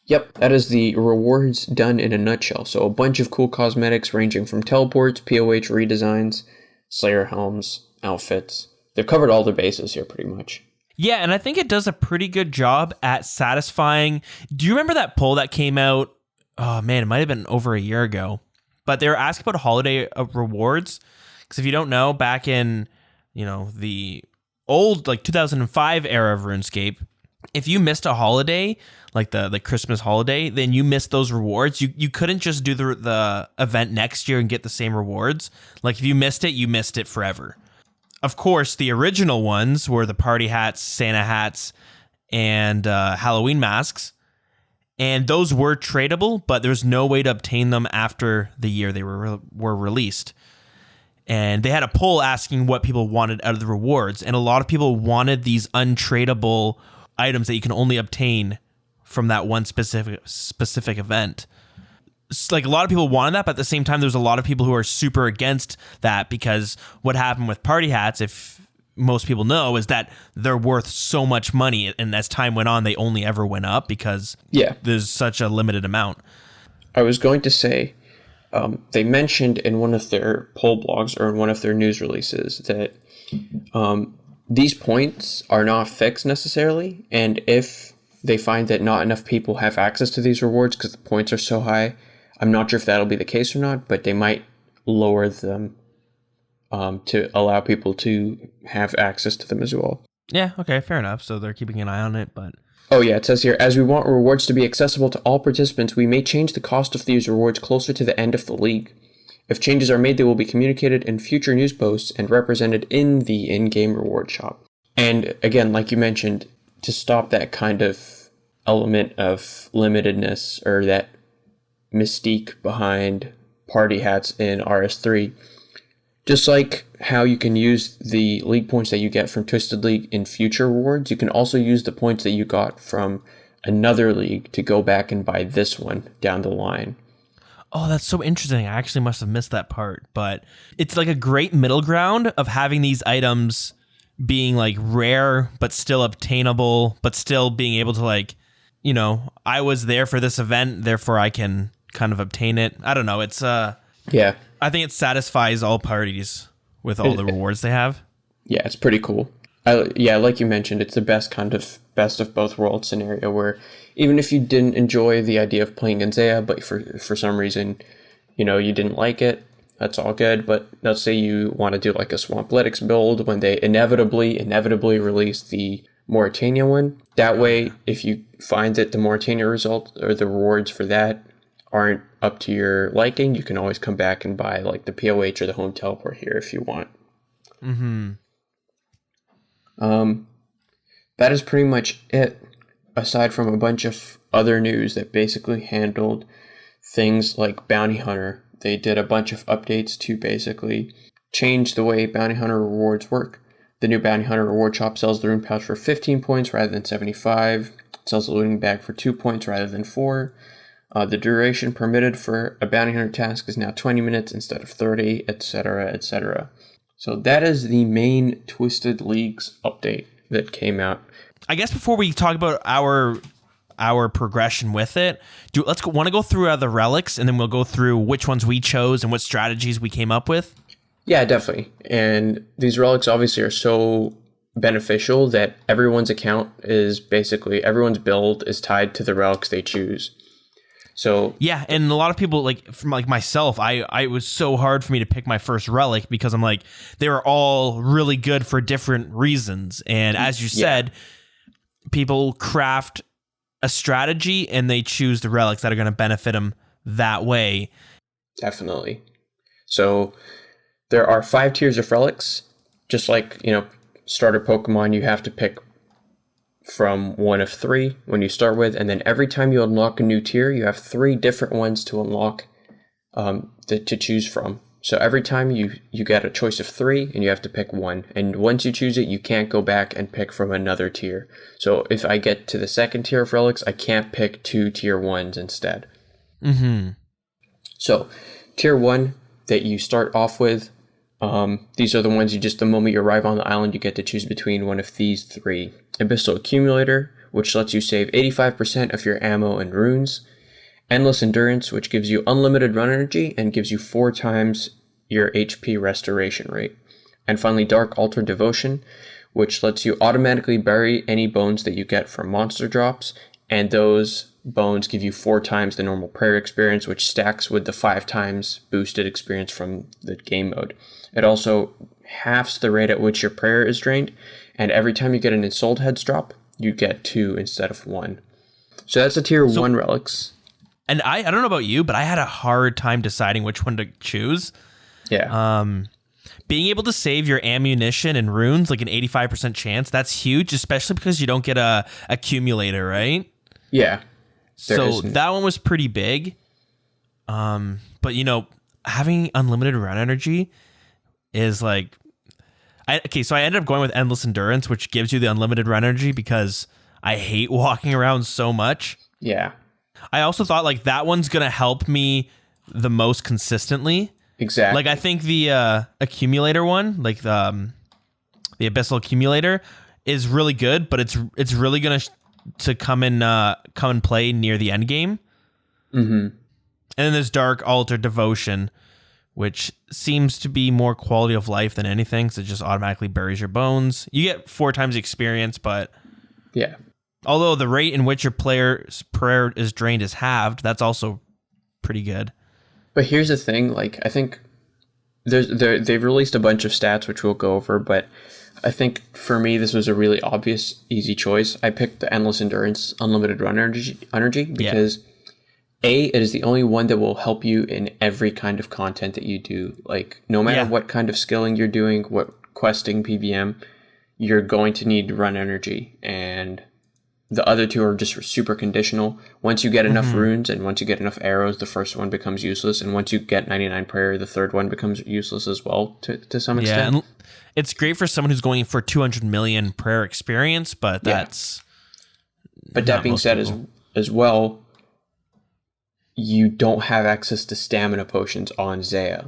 Yep, that is the rewards done in a nutshell. So a bunch of cool cosmetics ranging from teleports, POH redesigns, Slayer helms, outfits. They've covered all the bases here pretty much.
Yeah, and I think it does a pretty good job at satisfying. Do you remember that poll that came out? Oh man, it might have been over a year ago. But they were asking about holiday rewards. Because if you don't know, back in, the old, 2005 era of RuneScape, if you missed a holiday, like the Christmas holiday, then you missed those rewards. You couldn't just do the event next year and get the same rewards. Like if you missed it forever. Of course, the original ones were the party hats, Santa hats, and Halloween masks. And those were tradable, but there's no way to obtain them after the year they were released. And they had a poll asking what people wanted out of the rewards. And a lot of people wanted these untradeable items that you can only obtain from that one specific event. Like a lot of people wanted that, but at the same time, there's a lot of people who are super against that because what happened with party hats, if most people know, is that they're worth so much money. And as time went on, they only ever went up because there's such a limited amount.
I was going to say, they mentioned in one of their poll blogs or in one of their news releases that these points are not fixed necessarily. And if they find that not enough people have access to these rewards because the points are so high, I'm not sure if that'll be the case or not, but they might lower them to allow people to have access to them as well.
Yeah, okay, fair enough. So they're keeping an eye on it, but...
Oh yeah, it says here, as we want rewards to be accessible to all participants, we may change the cost of these rewards closer to the end of the league. If changes are made, they will be communicated in future news posts and represented in the in-game reward shop. And again, like you mentioned, to stop that kind of element of limitedness or that mystique behind party hats in RS3, just like how you can use the league points that you get from Twisted League in future rewards, you can also use the points that you got from another league to go back and buy this one down the line.
Oh, that's so interesting. I actually must have missed that part, but it's like a great middle ground of having these items being like rare, but still obtainable, but still being able to I was there for this event, therefore I can kind of obtain it. I don't know. It's,
yeah.
I think it satisfies all parties with all the rewards they have.
Yeah, it's pretty cool. Like you mentioned, it's the best kind of best of both worlds scenario where even if you didn't enjoy the idea of playing Gonzea, but for some reason, you didn't like it, that's all good. But let's say you want to do like a Swampletics build when they inevitably release the Mauritania one. That way, if you find that the Mauritania result or the rewards for that aren't up to your liking, you can always come back and buy like the POH or the home teleport here if you want.
Mm-hmm.
That is pretty much it, aside from a bunch of other news that basically handled things like Bounty Hunter. They did a bunch of updates to basically change the way Bounty Hunter rewards work. The new Bounty Hunter reward shop sells the rune pouch for 15 points rather than 75. It sells the looting bag for 2 points rather than 4. The duration permitted for a Bounty Hunter task is now 20 minutes instead of 30, etc., etc. So that is the main Twisted Leagues update that came out.
I guess before we talk about our progression with it, want to go through the relics, and then we'll go through which ones we chose and what strategies we came up with?
Yeah, definitely. And these relics obviously are so beneficial that everyone's account is basically, everyone's build is tied to the relics they choose. So
yeah, and a lot of people from myself, it was so hard for me to pick my first relic because I'm like, they were all really good for different reasons. And as you said, people craft a strategy and they choose the relics that are going to benefit them that way.
Definitely. So there are 5 tiers of relics. Just like, starter Pokemon, you have to pick from one of 3 when you start with, and then every time you unlock a new tier, you have 3 different ones to unlock to choose from. So every time you get a choice of 3 and you have to pick one, and once you choose it, you can't go back and pick from another tier. So if I get to the second tier of relics, I can't pick 2 tier 1s instead.
Mm-hmm.
So tier 1 that you start off with, these are the ones the moment you arrive on the island, you get to choose between one of these 3. Abyssal Accumulator, which lets you save 85% of your ammo and runes. Endless Endurance, which gives you unlimited run energy and gives you 4 times your HP restoration rate. And finally, Dark Altar Devotion, which lets you automatically bury any bones that you get from monster drops, and those bones give you 4 times the normal prayer experience, which stacks with the 5 times boosted experience from the game mode. It also halves the rate at which your prayer is drained, and every time you get an Ensouled Heads drop, you get 2 instead of 1. So that's the tier 1 relics.
And I don't know about you, but I had a hard time deciding which one to choose.
Yeah.
Being able to save your ammunition and runes, like an 85% chance, that's huge, especially because you don't get a accumulator, right?
Yeah.
So that one was pretty big. But, you know, having unlimited run energy is like... so I ended up going with Endless Endurance, which gives you the unlimited run energy because I hate walking around so much.
Yeah.
I also thought, like, that one's going to help me the most consistently.
Exactly.
Like, I think the accumulator one, like the abyssal accumulator, is really good, but it's really gonna to come and play near the end game.
Mm-hmm.
And then there's Dark Altar Devotion, which seems to be more quality of life than anything. So it just automatically buries your bones. You get 4 times the experience, but
yeah.
Although the rate in which your player's prayer is drained is halved, that's also pretty good.
But here's the thing, like, I think they've released a bunch of stats, which we'll go over, but I think for me, this was a really obvious, easy choice. I picked the Endless Endurance Unlimited Run Energy because, A, it is the only one that will help you in every kind of content that you do. Like, no matter what kind of skilling you're doing, what questing, PVM, you're going to need run energy. And the other 2 are just super conditional. Once you get enough runes and once you get enough arrows, the first one becomes useless. And once you get 99 prayer, the third one becomes useless as well to some extent.
Yeah, and it's great for someone who's going for 200 million prayer experience, but that's...
But that being said, as well, you don't have access to stamina potions on Zaya.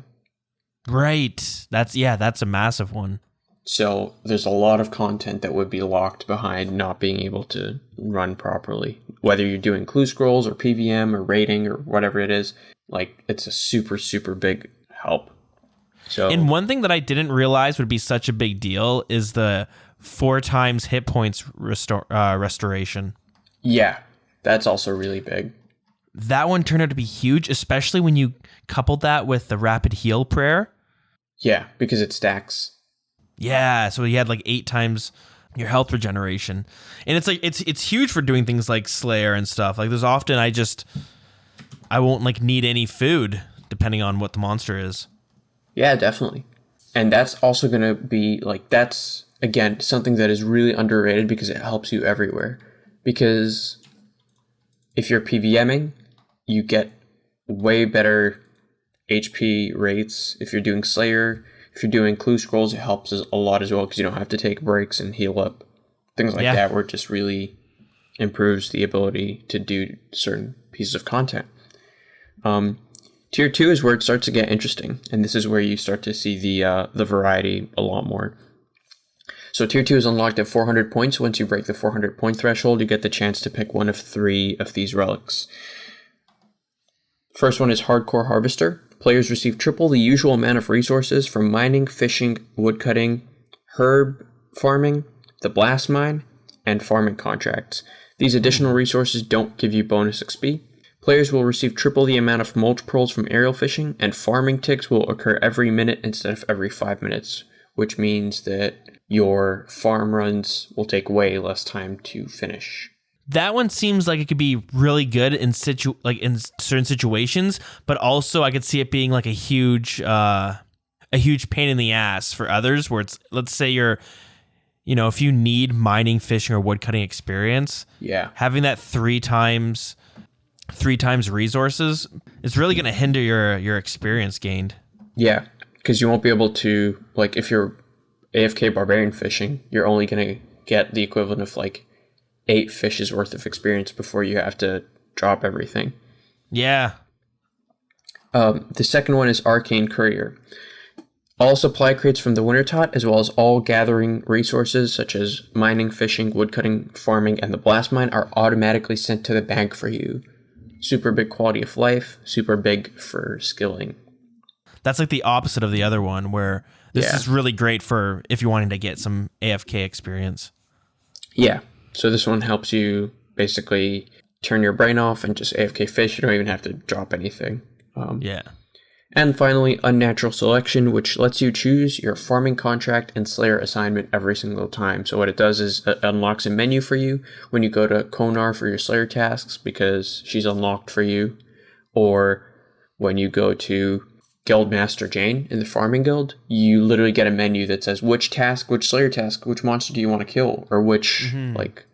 Right. That's a massive one.
So there's a lot of content that would be locked behind not being able to run properly. Whether you're doing clue scrolls or PVM or rating or whatever it is, like, it's a super, super big help. So,
and one thing that I didn't realize would be such a big deal is the 4 times hit points restoration.
Yeah, that's also really big.
That one turned out to be huge, especially when you coupled that with the rapid heal prayer.
Yeah, because it stacks.
Yeah, so you had like 8 times your health regeneration. And it's like it's huge for doing things like Slayer and stuff. Like, there's often I won't like need any food depending on what the monster is.
Yeah, definitely. And that's also going to be like, that's again something that is really underrated because it helps you everywhere. Because if you're PVMing, you get way better HP rates. If you're doing Slayer, if you're doing clue scrolls, it helps a lot as well because you don't have to take breaks and heal up. Things like that, where it just really improves the ability to do certain pieces of content. Tier 2 is where it starts to get interesting, and this is where you start to see the variety a lot more. So Tier 2 is unlocked at 400 points. Once you break the 400 point threshold, you get the chance to pick one of 3 of these relics. First one is Hardcore Harvester. Players receive triple the usual amount of resources from mining, fishing, woodcutting, herb farming, the blast mine, and farming contracts. These additional resources don't give you bonus XP. Players will receive triple the amount of mulch pearls from aerial fishing, and farming ticks will occur every minute instead of every 5 minutes, which means that your farm runs will take way less time to finish.
That one seems like it could be really good in certain situations, but also I could see it being like a huge pain in the ass for others. Where it's, let's say if you need mining, fishing, or woodcutting experience, having that 3 times resources is really going to hinder your experience gained. Yeah,
because you won't be able to, like, if you're AFK barbarian fishing, you're only going to get the equivalent of like 8 fishes worth of experience before you have to drop everything.
Yeah.
The second one is Arcane Courier. All supply crates from the Winter Tot, as well as all gathering resources such as mining, fishing, woodcutting, farming, and the blast mine, are automatically sent to the bank for you. Super big quality of life, super big for skilling.
That's like the opposite of the other one, where this
Yeah.
is really great for if you're wanting to get some AFK experience.
Yeah. So this one helps you basically turn your brain off and just AFK fish. You don't even have to drop anything.
Yeah.
And finally, Unnatural Selection, which lets you choose your farming contract and Slayer assignment every single time. So what it does is it unlocks a menu for you when you go to Konar for your Slayer tasks, because she's unlocked for you. Or when you go to Guildmaster Jane in the farming guild, you literally get a menu that says which task, which Slayer task, which monster do you want to kill, or which like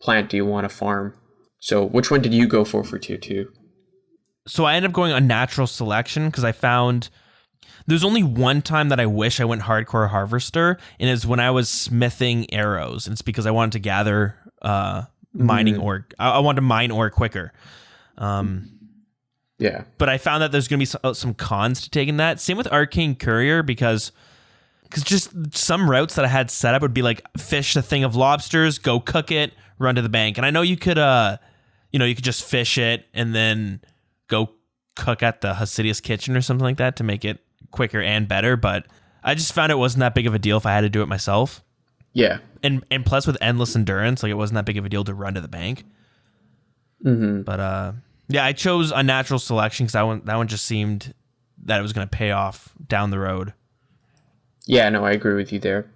plant do you want to farm. So which one did you go for tier 2?
So I ended up going Unnatural Selection because I found there's only one time that I wish I went Hardcore Harvester, and it's when I was smithing arrows. And it's because I wanted to gather mining ore. I wanted to mine ore quicker.
Yeah.
But I found that there's going to be some cons to taking that. Same with Arcane Courier, because just some routes that I had set up would be like fish a thing of lobsters, go cook it, run to the bank. And I know you could, you could just fish it and then go cook at the Hasidious kitchen or something like that to make it quicker and better. But I just found it wasn't that big of a deal if I had to do it myself.
Yeah.
And plus with Endless Endurance, like it wasn't that big of a deal to run to the bank. But yeah, I chose Unnatural Selection because that one just seemed that it was going to pay off down the road.
Yeah, no, I agree with you there.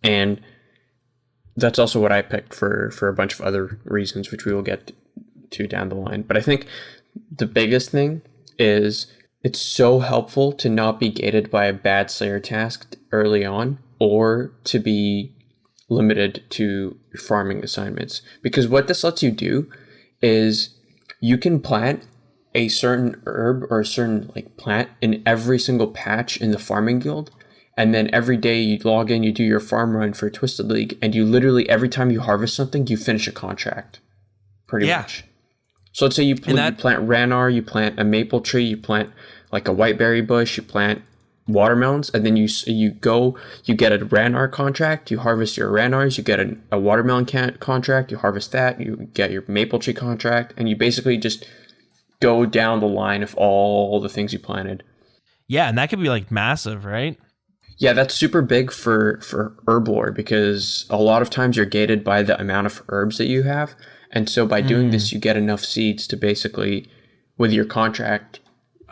And that's also what I picked for a bunch of other reasons, which we will get to down the line. But I think the biggest thing is it's so helpful to not be gated by a bad Slayer task early on, or to be limited to farming assignments. Because what this lets you do is you can plant a certain herb or a certain like plant in every single patch in the farming guild, and then every day you log in, you do your farm run for Twisted League, and you literally every time you harvest something, you finish a contract, pretty much. So let's say you plant Ranar, you plant a maple tree, you plant like a whiteberry bush, you plant watermelons, and then you get a Ranar contract, you harvest your Ranars, you get a watermelon contract, you harvest that, you get your maple tree contract, and you basically just go down the line of all the things you planted.
Yeah, and that could be like massive, right?
Yeah, that's super big for herb lore, because a lot of times you're gated by the amount of herbs that you have. And so by doing this, you get enough seeds to basically, with your contract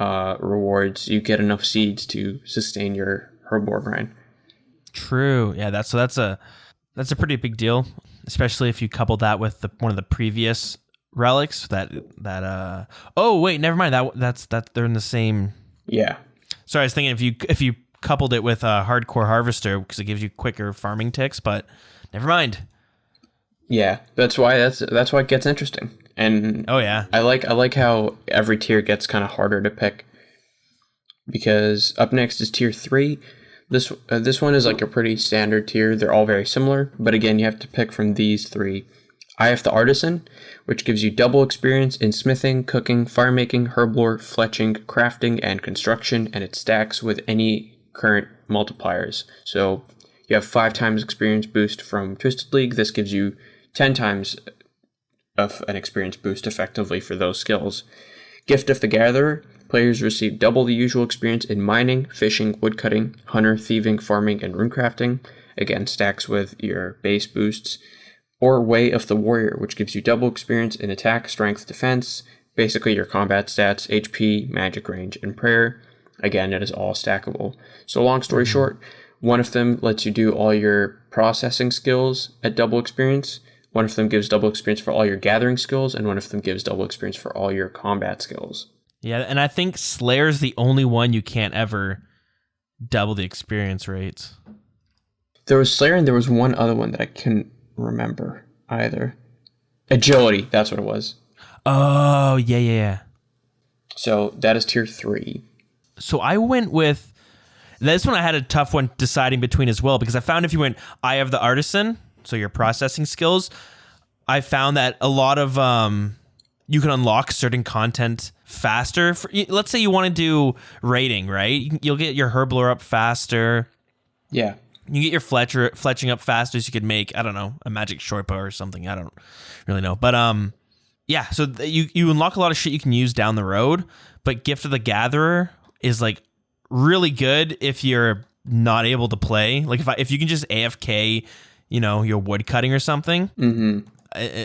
rewards, you get enough seeds to sustain your herb lore grind.
True. Yeah, that's a pretty big deal, especially if you couple that with one of the previous relics that oh wait, never mind. That's they're in the same.
Yeah.
Sorry, I was thinking if you coupled it with a Hardcore Harvester, because it gives you quicker farming ticks, but never mind.
Yeah, that's why it gets interesting. And
oh yeah,
I like how every tier gets kind of harder to pick, because up next is tier 3. This one is like a pretty standard tier. They're all very similar, but again, you have to pick from these 3. Eye of the Artisan, which gives you double experience in smithing, cooking, fire making, herb lore, fletching, crafting, and construction, and it stacks with any current multipliers. So you have 5 times experience boost from Twisted League. This gives you 10 times of an experience boost effectively for those skills. Gift of the Gatherer, players receive double the usual experience in mining, fishing, woodcutting, hunter, thieving, farming, and runecrafting. Again, stacks with your base boosts. Or Way of the Warrior, which gives you double experience in attack, strength, defense, basically your combat stats, HP, magic range, and prayer. Again, it is all stackable. So long story short, one of them lets you do all your processing skills at double experience. One of them gives double experience for all your gathering skills, and one of them gives double experience for all your combat skills.
Yeah, and I think Slayer's the only one you can't ever double the experience rates.
There was Slayer, and there was one other one that I couldn't remember either. Agility, that's what it was.
Oh, yeah.
So that is tier 3.
So I went with this one. I had a tough one deciding between as well, because I found if you went Eye of the Artisan, so your processing skills, I found that a lot of you can unlock certain content faster. Let's say you want to do raiding, right? You'll get your herb lore up faster.
Yeah.
You get your fletching up faster, so you could make, I don't know, a magic short bow or something. I don't really know. But Yeah, so you unlock a lot of shit you can use down the road, but Gift of the Gatherer is like really good if you're not able to play. Like if you can just AFK, your wood cutting or something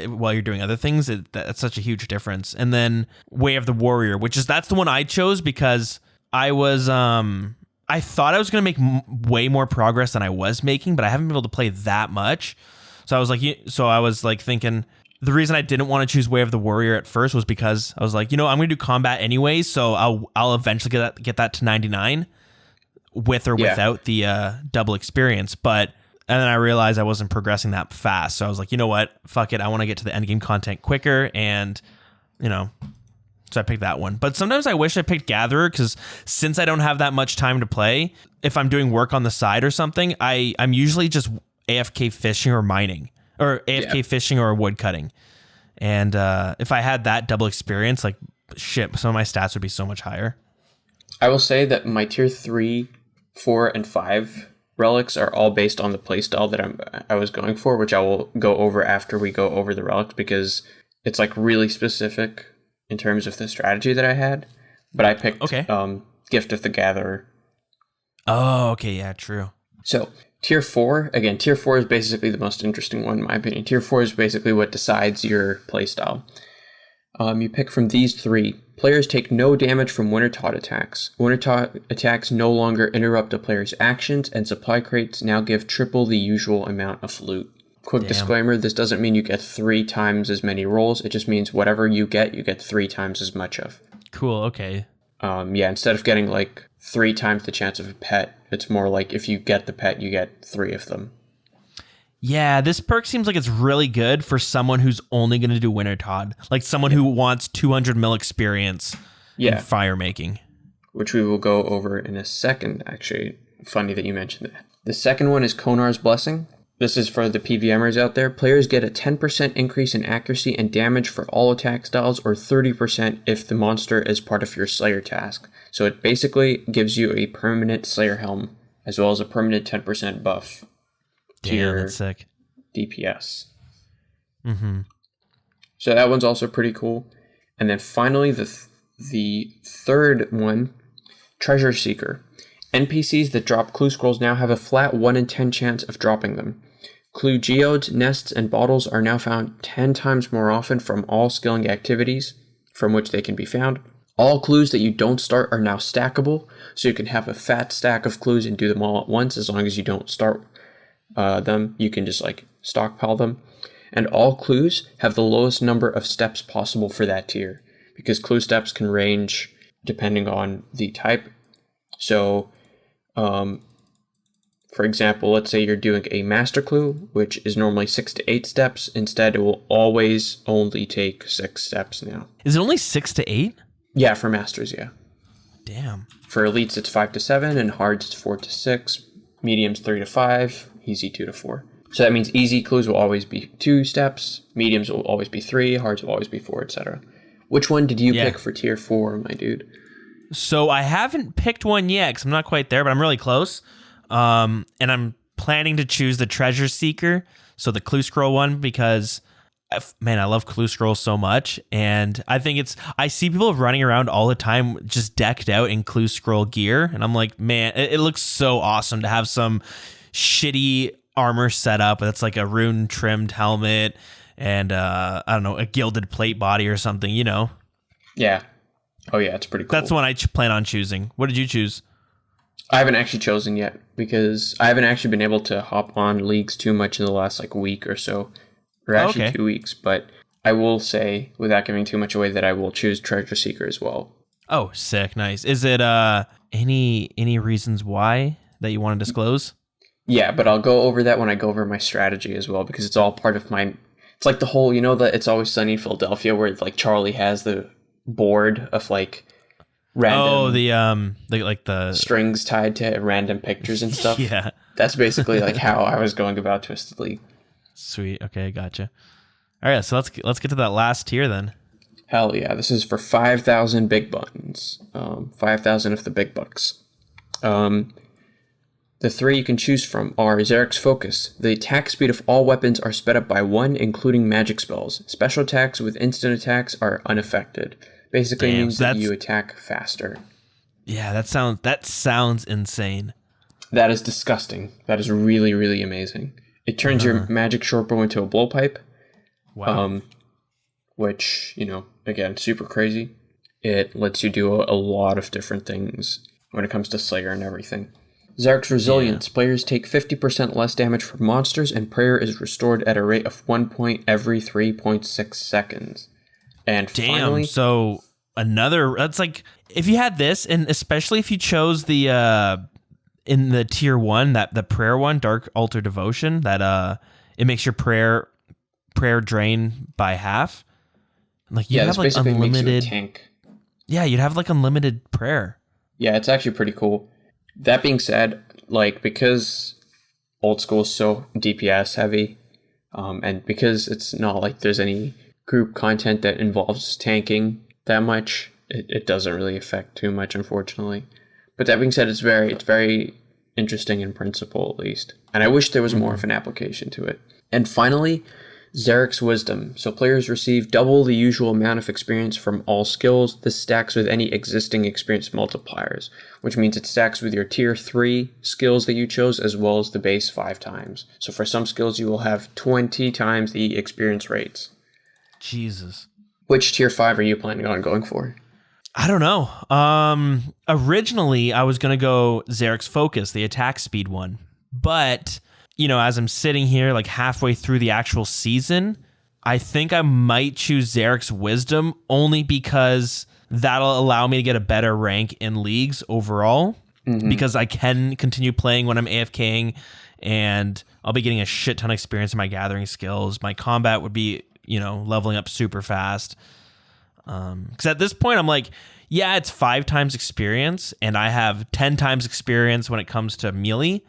while you're doing other things, that's such a huge difference. And then Way of the Warrior, that's the one I chose because I was I thought I was gonna make way more progress than I was making, but I haven't been able to play that much. So I was like thinking. The reason I didn't want to choose Way of the Warrior at first was because I was like, I'm going to do combat anyways, so I'll eventually get that to 99 with or without the double experience. And then I realized I wasn't progressing that fast, so I was like, you know what, fuck it, I want to get to the end game content quicker, and so I picked that one. But sometimes I wish I picked Gatherer because since I don't have that much time to play, if I'm doing work on the side or something, I'm usually just AFK fishing or mining. Or AFK fishing or wood cutting. And if I had that double experience, like, shit, some of my stats would be so much higher.
I will say that my tier 3, 4, and 5 relics are all based on the playstyle that I was going for, which I will go over after we go over the relics, because it's like really specific in terms of the strategy that I had. But I picked Gift of the Gatherer.
Oh, okay, yeah, true.
So tier 4, again, tier 4 is basically the most interesting one in my opinion. Tier 4 is basically what decides your playstyle. You pick from these 3. Players take no damage from Wintertod attacks. Wintertod attacks no longer interrupt a player's actions, and supply crates now give triple the usual amount of loot. Quick disclaimer, this doesn't mean you get 3 times as many rolls, it just means whatever you get 3 times as much of.
Cool, okay.
Instead of getting like 3 times the chance of a pet, it's more like if you get the pet, you get 3 of them.
Yeah, this perk seems like it's really good for someone who's only going to do Wintertod. Like someone who wants 200 mil experience in fire making. Which
we will go over in a second, actually. Funny that you mentioned that. The second one is Konar's Blessing. This is for the PVMers out there. Players get a 10% increase in accuracy and damage for all attack styles, or 30% if the monster is part of your Slayer task. So it basically gives you a permanent Slayer helm, as well as a permanent 10% buff to your
that's sick.
DPS. Mm-hmm. So that one's also pretty cool. And then finally, the third one, Treasure Seeker. NPCs that drop clue scrolls now have a flat 1 in 10 chance of dropping them. Clue geodes, nests, and bottles are now found 10 times more often from all skilling activities from which they can be found. All clues that you don't start are now stackable, so you can have a fat stack of clues and do them all at once. As long as you don't start them, you can just like stockpile them. And all clues have the lowest number of steps possible for that tier, because clue steps can range depending on the type. So, for example, let's say you're doing a master clue, which is normally 6 to 8 steps. Instead, it will always only take 6 steps now.
Is it only 6 to 8?
Yeah, for masters, yeah.
Damn.
For elites, it's 5 to 7, and hards, it's 4 to 6. Mediums, 3 to 5. Easy, 2 to 4. So that means easy clues will always be 2 steps. Mediums will always be 3. Hards will always be 4, etc. Which one did you pick for tier 4, my dude?
So I haven't picked one yet because I'm not quite there, but I'm really close. And I'm planning to choose the Treasure Seeker, so the clue scroll one, because man, I love clue scrolls so much, and I think I see people running around all the time just decked out in clue scroll gear, and I'm like, man, it looks so awesome to have some shitty armor set up that's like a rune trimmed helmet and I don't know, a gilded plate body or something,
Yeah. Oh yeah, it's pretty cool.
That's one I plan on choosing. What did you choose?
I haven't actually chosen yet because I haven't actually been able to hop on leagues too much in the last week or so, or actually 2 weeks. But I will say, without giving too much away, that I will choose Treasure Seeker as well.
Oh, sick, nice. Is it any reasons why that you want to disclose?
Yeah, but I'll go over that when I go over my strategy as well, because it's all part of my. It's like the whole, that It's Always Sunny in Philadelphia, where Charlie has the board of random
the
strings tied to random pictures and stuff.
Yeah,
that's basically how I was going about Twisted League.
Sweet. Okay, gotcha. All right, so let's get to that last tier then.
Hell yeah, this is for 5,000 big buttons. 5,000 of the big bucks. The 3 you can choose from are Zarek's Focus. The attack speed of all weapons are sped up by 1, including magic spells. Special attacks with instant attacks are unaffected. Basically means that you attack faster.
Yeah, that sounds insane.
That is disgusting. That is really, really amazing. It turns your magic shortbow into a blowpipe.
Wow.
Which, again, super crazy. It lets you do a lot of different things when it comes to Slayer and everything. Zarek's Resilience. Players take 50% less damage from monsters, and prayer is restored at a rate of 1 point every 3.6 seconds. And finally...
So that's like, if you had this, and especially if you chose the, in the tier 1, the prayer one, Dark Altar Devotion, that it makes your prayer drain by half. Like, you have like unlimited...
makes you a tank.
Yeah, you'd have like unlimited prayer.
Yeah, it's actually pretty cool. That being said, like, because old school is so DPS heavy, and because it's not like there's any group content that involves tanking that much, it doesn't really affect too much, unfortunately. But that being said, it's very interesting in principle, at least. And I wish there was more of an application to it. And finally, Zarek's Wisdom. So players receive double the usual amount of experience from all skills. This stacks with any existing experience multipliers, which means it stacks with your tier 3 skills that you chose, as well as the base 5 times. So for some skills, you will have 20 times the experience rates.
Jesus.
Which tier 5 are you planning on going for?
I don't know. Originally, I was going to go Zarek's Focus, the attack speed one. But... as I'm sitting here like halfway through the actual season, I think I might choose Zarek's Wisdom only because that'll allow me to get a better rank in leagues overall, because I can continue playing when I'm AFKing, and I'll be getting a shit ton of experience in my gathering skills. My combat would be, leveling up super fast. Because at this point, I'm like, yeah, it's 5 times experience, and I have 10 times experience when it comes to melee.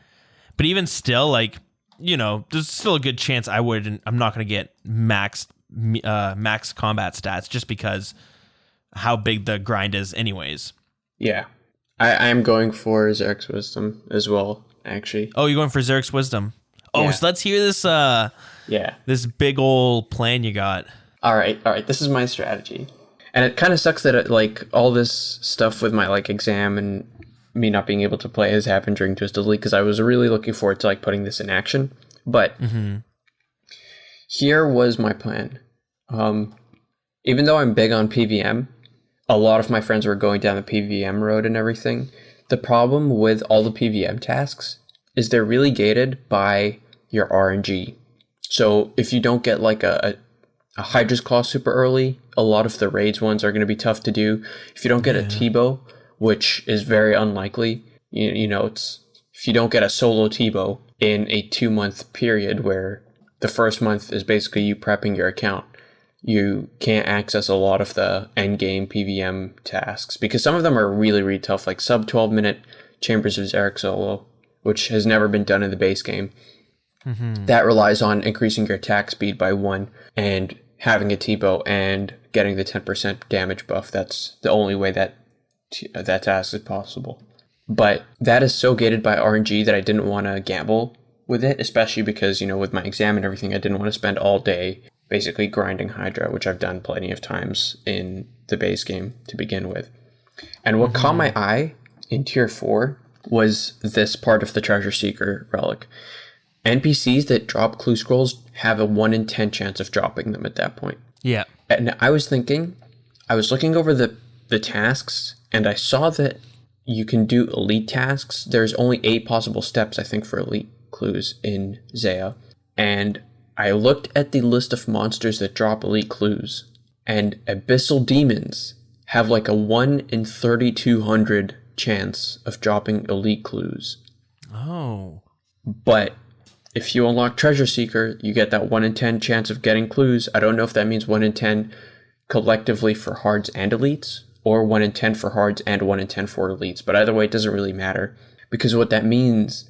But even still, like, there's still a good chance I'm not going to get max combat stats just because how big the grind is anyways.
Yeah. I am going for Zarek's Wisdom as well, actually.
Oh, you're going for Zarek's Wisdom. Oh, yeah. So let's hear this this big old plan you got.
All right. This is my strategy. And it kind of sucks that all this stuff with my exam and me not being able to play has happened during Twisted League, because I was really looking forward to putting this in action. But here was my plan. Even though I'm big on PVM, a lot of my friends were going down the PVM road and everything. The problem with all the PVM tasks is they're really gated by your RNG. So if you don't get a Hydra's Claw super early, a lot of the raids ones are going to be tough to do. If you don't get a T-bow, which is very unlikely, it's if you don't get a solo T-bow in a 2-month period where the first month is basically you prepping your account, you can't access a lot of the end game PVM tasks, because some of them are really, really tough, like sub 12-minute Chambers of Zarek solo, which has never been done in the base game. That relies on increasing your attack speed by 1 and having a T-bow and getting the 10% damage buff. That's the only way that task is possible. But that is so gated by RNG that I didn't want to gamble with it, especially because, with my exam and everything, I didn't want to spend all day basically grinding Hydra, which I've done plenty of times in the base game to begin with. And what caught my eye in tier 4 was this part of the Treasure Seeker relic. NPCs that drop clue scrolls have a 1 in 10 chance of dropping them at that point.
Yeah.
And I was looking over the tasks, and I saw that you can do elite tasks. There's only 8 possible steps, I think, for elite clues in Zaya. And I looked at the list of monsters that drop elite clues, and abyssal demons have a 1 in 3,200 chance of dropping elite clues.
Oh.
But if you unlock Treasure Seeker, you get that 1 in 10 chance of getting clues. I don't know if that means 1 in 10 collectively for hards and elites, or 1 in 10 for hards and 1 in 10 for elites. But either way, it doesn't really matter, because what that means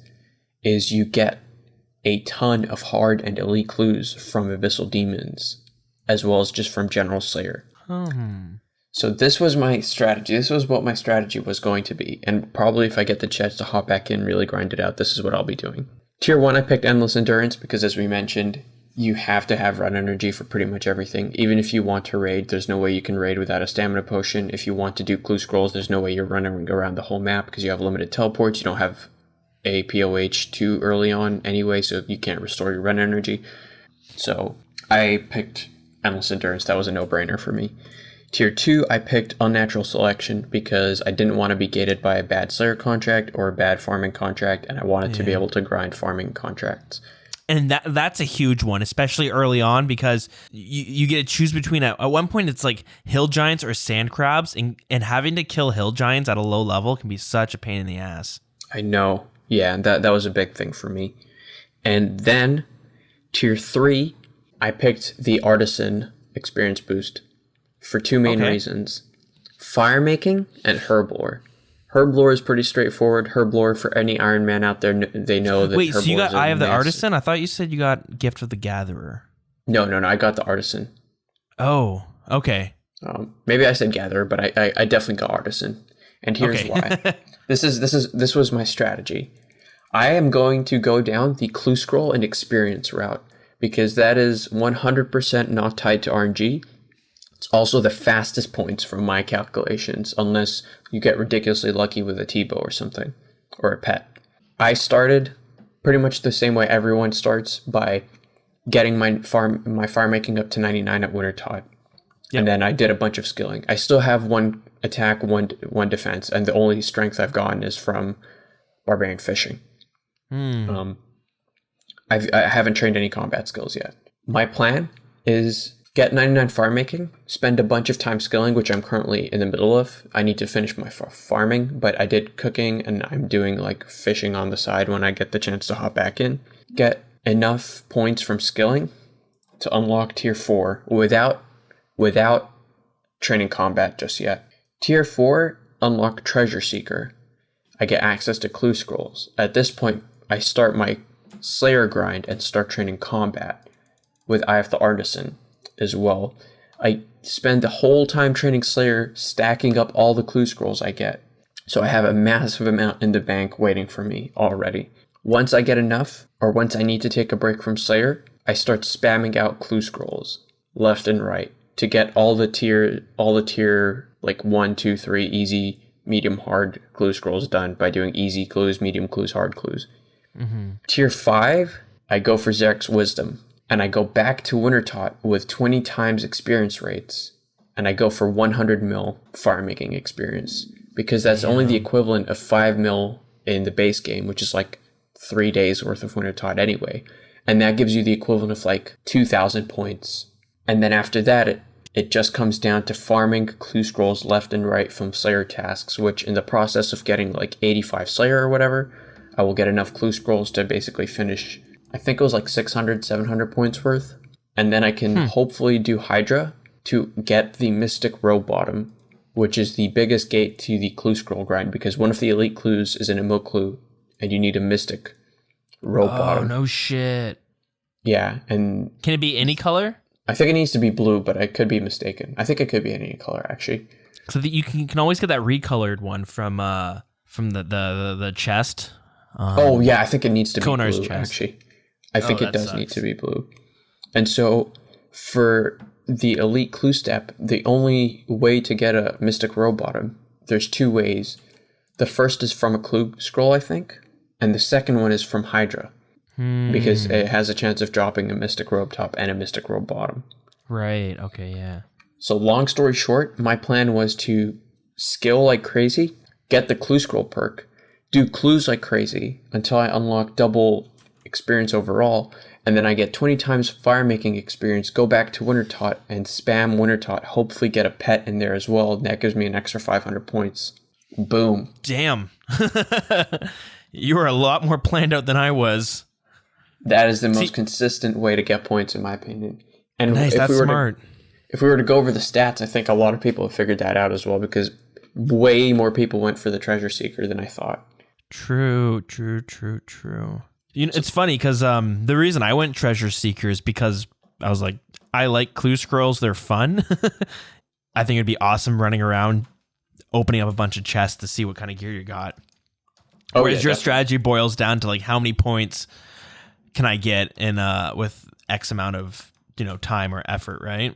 is you get a ton of hard and elite clues from abyssal demons, as well as just from general Slayer. So this was my strategy. This was what my strategy was going to be. And probably if I get the chance to hop back in, really grind it out, this is what I'll be doing. Tier 1, I picked Endless Endurance because, as we mentioned, you have to have run energy for pretty much everything. Even if you want to raid, there's no way you can raid without a stamina potion. If you want to do clue scrolls, there's no way you're running around the whole map because you have limited teleports. You don't have a POH too early on anyway, so you can't restore your run energy. So I picked Endless Endurance. That was a no-brainer for me. Tier 2, I picked Unnatural Selection because I didn't want to be gated by a bad Slayer contract or a bad farming contract, and I wanted to be able to grind farming contracts.
And that's a huge one, especially early on, because you get to choose between, at one point, it's like hill giants or sand crabs, and having to kill hill giants at a low level can be such a pain in the ass.
I know. Yeah, that was a big thing for me. And then, Tier 3, I picked the Artisan experience boost for two main reasons. Fire making and herb lore. Herb lore is pretty straightforward. Herb lore, for any Iron Man out there, they know that.
Wait,
herb
so you
lore
got
is a
Eye of the
massive-
Artisan? I thought you said you got Gift of the Gatherer.
No, I got the Artisan.
Oh, okay.
Maybe I said Gatherer, but I definitely got Artisan. And here's why. This was my strategy. I am going to go down the clue scroll and experience route because that is 100% not tied to RNG. It's also the fastest points from my calculations, unless you get ridiculously lucky with a T-bow or something, or a pet. I started pretty much the same way everyone starts, by getting my farm making up to 99 at Wintertide. Yep. And then I did a bunch of skilling. I still have one attack, one defense, and the only strength I've gotten is from Barbarian Fishing. I haven't trained any combat skills yet. My plan is get 99 farm making, spend a bunch of time skilling, which I'm currently in the middle of. I need to finish my farming, but I did cooking and I'm doing like fishing on the side when I get the chance to hop back in. Get enough points from skilling to unlock tier 4 without training combat just yet. Tier 4, unlock Treasure Seeker. I get access to clue scrolls. At this point, I start my Slayer grind and start training combat with Eye of the Artisan as well. I spend the whole time training Slayer, stacking up all the clue scrolls I get. So I have a massive amount in the bank waiting for me already. Once I get enough, or once I need to take a break from Slayer, I start spamming out clue scrolls left and right to get all the tier like 1, 2, 3 easy, medium, hard clue scrolls done by doing easy clues, medium clues, hard clues. Tier 5, I go for Zerek's Wisdom, and I go back to Wintertot with 20 times experience rates, and I go for 100 mil farm making experience, because that's only the equivalent of 5 mil in the base game, which is like 3 days worth of Wintertot anyway, and that gives you the equivalent of like 2,000 points. And then after that, it just comes down to farming clue scrolls left and right from Slayer tasks, which in the process of getting like 85 Slayer or whatever, I will get enough clue scrolls to basically finish, I think it was like 600, 700 points worth. And then I can hopefully do Hydra to get the Mystic Robe Bottom, which is the biggest gate to the clue scroll grind, because one of the elite clues is an emote clue, and you need a Mystic Robe Bottom.
Oh, no shit.
Yeah, and...
Can it be any color?
I think it needs to be blue, but I could be mistaken. I think it could be any color, actually.
So that you can always get that recolored one from the chest.
Oh yeah, I think it needs to be
Konar's
blue.
chest.
Actually, I think it does
sucks.
need to be blue. And so, for the elite clue step, the only way to get a Mystic Robe Bottom, there's 2 ways. The first is from a clue scroll, I think, and the second one is from Hydra, because it has a chance of dropping a Mystic Robe Top and a Mystic Robe Bottom.
Right. Okay. Yeah.
So long story short, my plan was to skill like crazy, get the clue scroll perk, do clues like crazy until I unlock double experience overall, and then I get 20 times fire making experience, go back to Wintertot and spam Wintertot, hopefully get a pet in there as well, and that gives me an extra 500 points. Boom.
Damn. You were a lot more planned out than I was.
That is the most consistent way to get points, in my opinion. And
nice, that's smart.
If we were to go over the stats, I think a lot of people have figured that out as well, because way more people went for the Treasure Seeker than I thought.
True. You know, it's funny because the reason I went Treasure Seeker is because I was like, I like clue scrolls. They're fun. I think it'd be awesome running around, opening up a bunch of chests to see what kind of gear you got. Whereas your strategy boils down to like how many points can I get in with X amount of time or effort, right?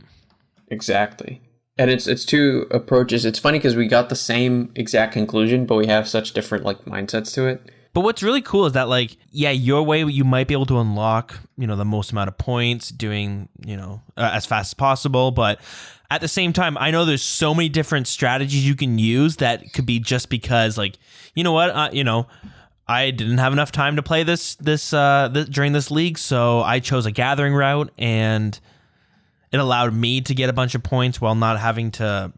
Exactly. And it's two approaches. It's funny because we got the same exact conclusion, but we have such different like mindsets to it.
But what's really cool is that like, yeah, your way you might be able to unlock, the most amount of points doing, as fast as possible. But at the same time, I know there's so many different strategies you can use that could be just because like, you know what, I didn't have enough time to play this during this league. So I chose a gathering route and it allowed me to get a bunch of points while not having to,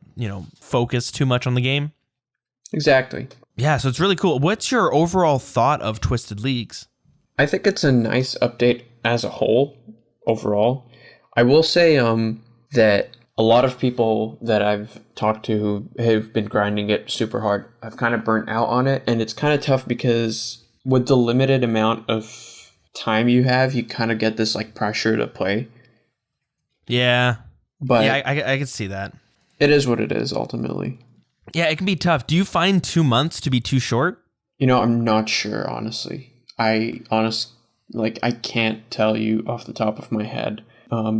focus too much on the game.
Exactly.
Yeah, so it's really cool. What's your overall thought of Twisted Leagues?
I think it's a nice update as a whole, overall. I will say that a lot of people that I've talked to who have been grinding it super hard have kind of burnt out on it. And it's kind of tough because with the limited amount of time you have, you kind of get this like pressure to play.
Yeah.
But
yeah, I can see that.
It is what it is, ultimately.
Yeah, it can be tough. Do you find 2 months to be too short?
I'm not sure, honestly. I can't tell you off the top of my head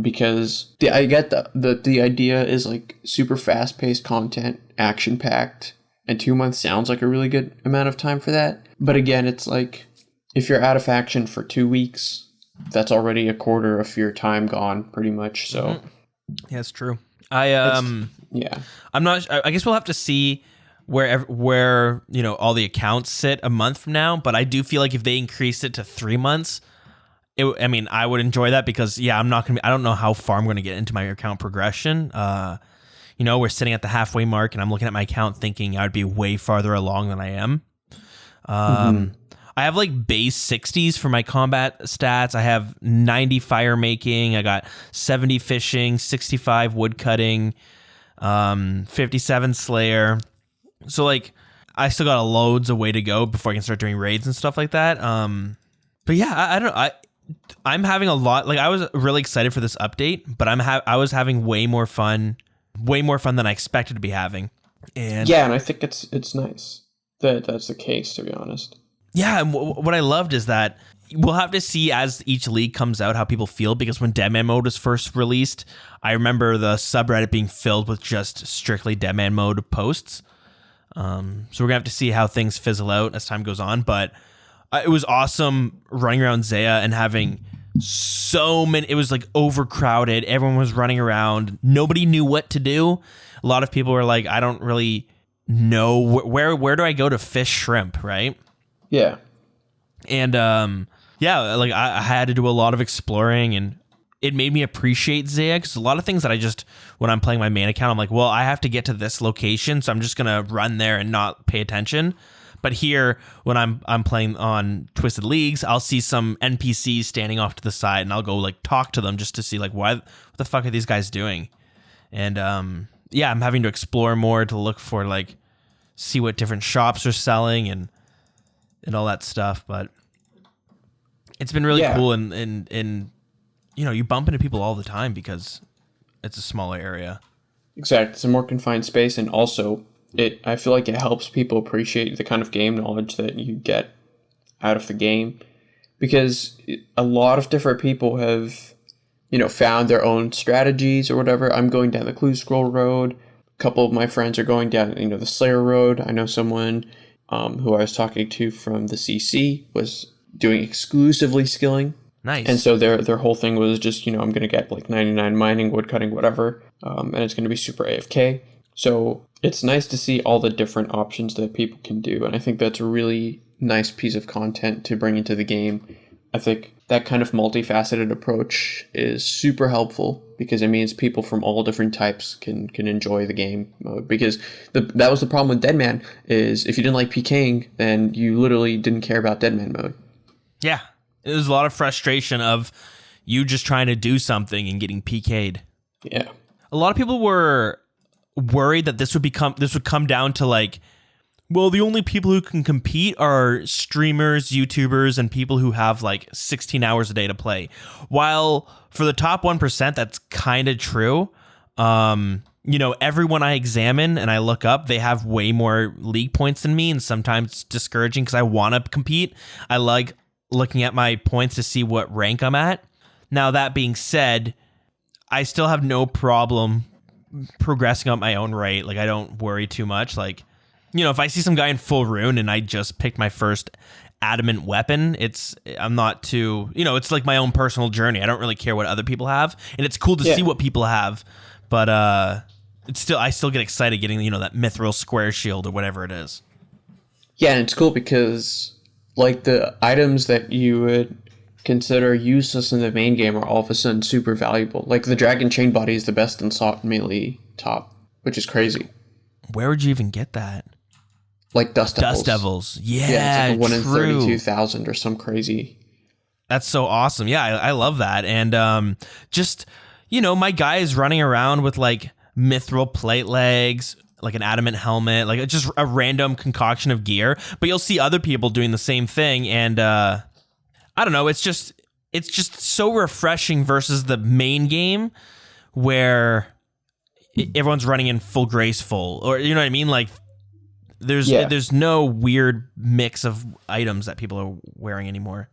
because I get the idea is like super fast-paced content, action-packed, and 2 months sounds like a really good amount of time for that. But again, it's like if you're out of action for 2 weeks, that's already a quarter of your time gone, pretty much. So
yeah, it's true.
Yeah,
I'm not. I guess we'll have to see where all the accounts sit a month from now. But I do feel like if they increase it to 3 months, I would enjoy that because I'm not gonna. I don't know how far I'm gonna get into my account progression. We're sitting at the halfway mark, and I'm looking at my account thinking I'd be way farther along than I am. I have like base 60s for my combat stats. I have 90 fire making. I got 70 fishing, 65 wood cutting, 57 slayer. So like I still got loads of way to go before I can start doing raids and stuff like that. But yeah, I don't know. I'm having a lot. Like I was really excited for this update, but I was having way more fun than I expected to be having. And
yeah, and I think it's nice that that's the case, to be honest.
Yeah, and what I loved is that we'll have to see as each league comes out how people feel, because when Deadman mode was first released, I remember the subreddit being filled with just strictly Deadman mode posts. So we're gonna have to see how things fizzle out as time goes on. But it was awesome running around Zaya and having so many. It was like overcrowded. Everyone was running around. Nobody knew what to do. A lot of people were like, I don't really know where do I go to fish shrimp, right?
Yeah.
And like I had to do a lot of exploring, and it made me appreciate Zaya, because a lot of things that when I'm playing my main account, I'm like, well, I have to get to this location, so I'm just gonna run there and not pay attention. But here, when I'm playing on Twisted Leagues, I'll see some NPCs standing off to the side, and I'll go like talk to them just to see like what the fuck are these guys doing. And I'm having to explore more to look for like see what different shops are selling and all that stuff. But it's been really cool, and you bump into people all the time because it's a smaller area.
Exactly. It's a more confined space, and also I feel like it helps people appreciate the kind of game knowledge that you get out of the game, because a lot of different people have found their own strategies or whatever. I'm going down the Clue Scroll road. A couple of my friends are going down the Slayer road. I know someone who I was talking to from the CC was doing exclusively skilling.
Nice.
And so their whole thing was just, I'm going to get like 99 mining, wood cutting, whatever. And it's going to be super AFK. So it's nice to see all the different options that people can do. And I think that's a really nice piece of content to bring into the game. I think that kind of multifaceted approach is super helpful, because it means people from all different types can enjoy the game mode. Because that was the problem with Deadman, is if you didn't like PKing, then you literally didn't care about Deadman mode.
Yeah. There's a lot of frustration of you just trying to do something and getting PK'd.
Yeah.
A lot of people were worried that this would come down to like, well, the only people who can compete are streamers, YouTubers, and people who have like 16 hours a day to play. While for the top 1%, that's kind of true. everyone I examine and I look up, they have way more league points than me, and sometimes it's discouraging because I want to compete. I like looking at my points to see what rank I'm at. Now, that being said, I still have no problem progressing up my own rate. Like, I don't worry too much. Like, if I see some guy in full rune and I just picked my first adamant weapon, I'm not too, it's like my own personal journey. I don't really care what other people have, and it's cool to see what people have, but I still get excited getting, that mithril square shield or whatever it is.
Yeah, and it's cool because like the items that you would consider useless in the main game are all of a sudden super valuable. Like the dragon chain body is the best in Salt melee top, which is crazy.
Where would you even get that?
Like Dust Devils.
Dust Devils. Yeah,
it's like a 1 in
true.
32,000 or some crazy.
That's so awesome. Yeah, I love that. And just, my guy is running around with like mithril plate legs, like an adamant helmet, like just a random concoction of gear. But you'll see other people doing the same thing. And I don't know, it's just so refreshing versus the main game where everyone's running in full graceful, or you know what I mean? Like there's no weird mix of items that people are wearing anymore.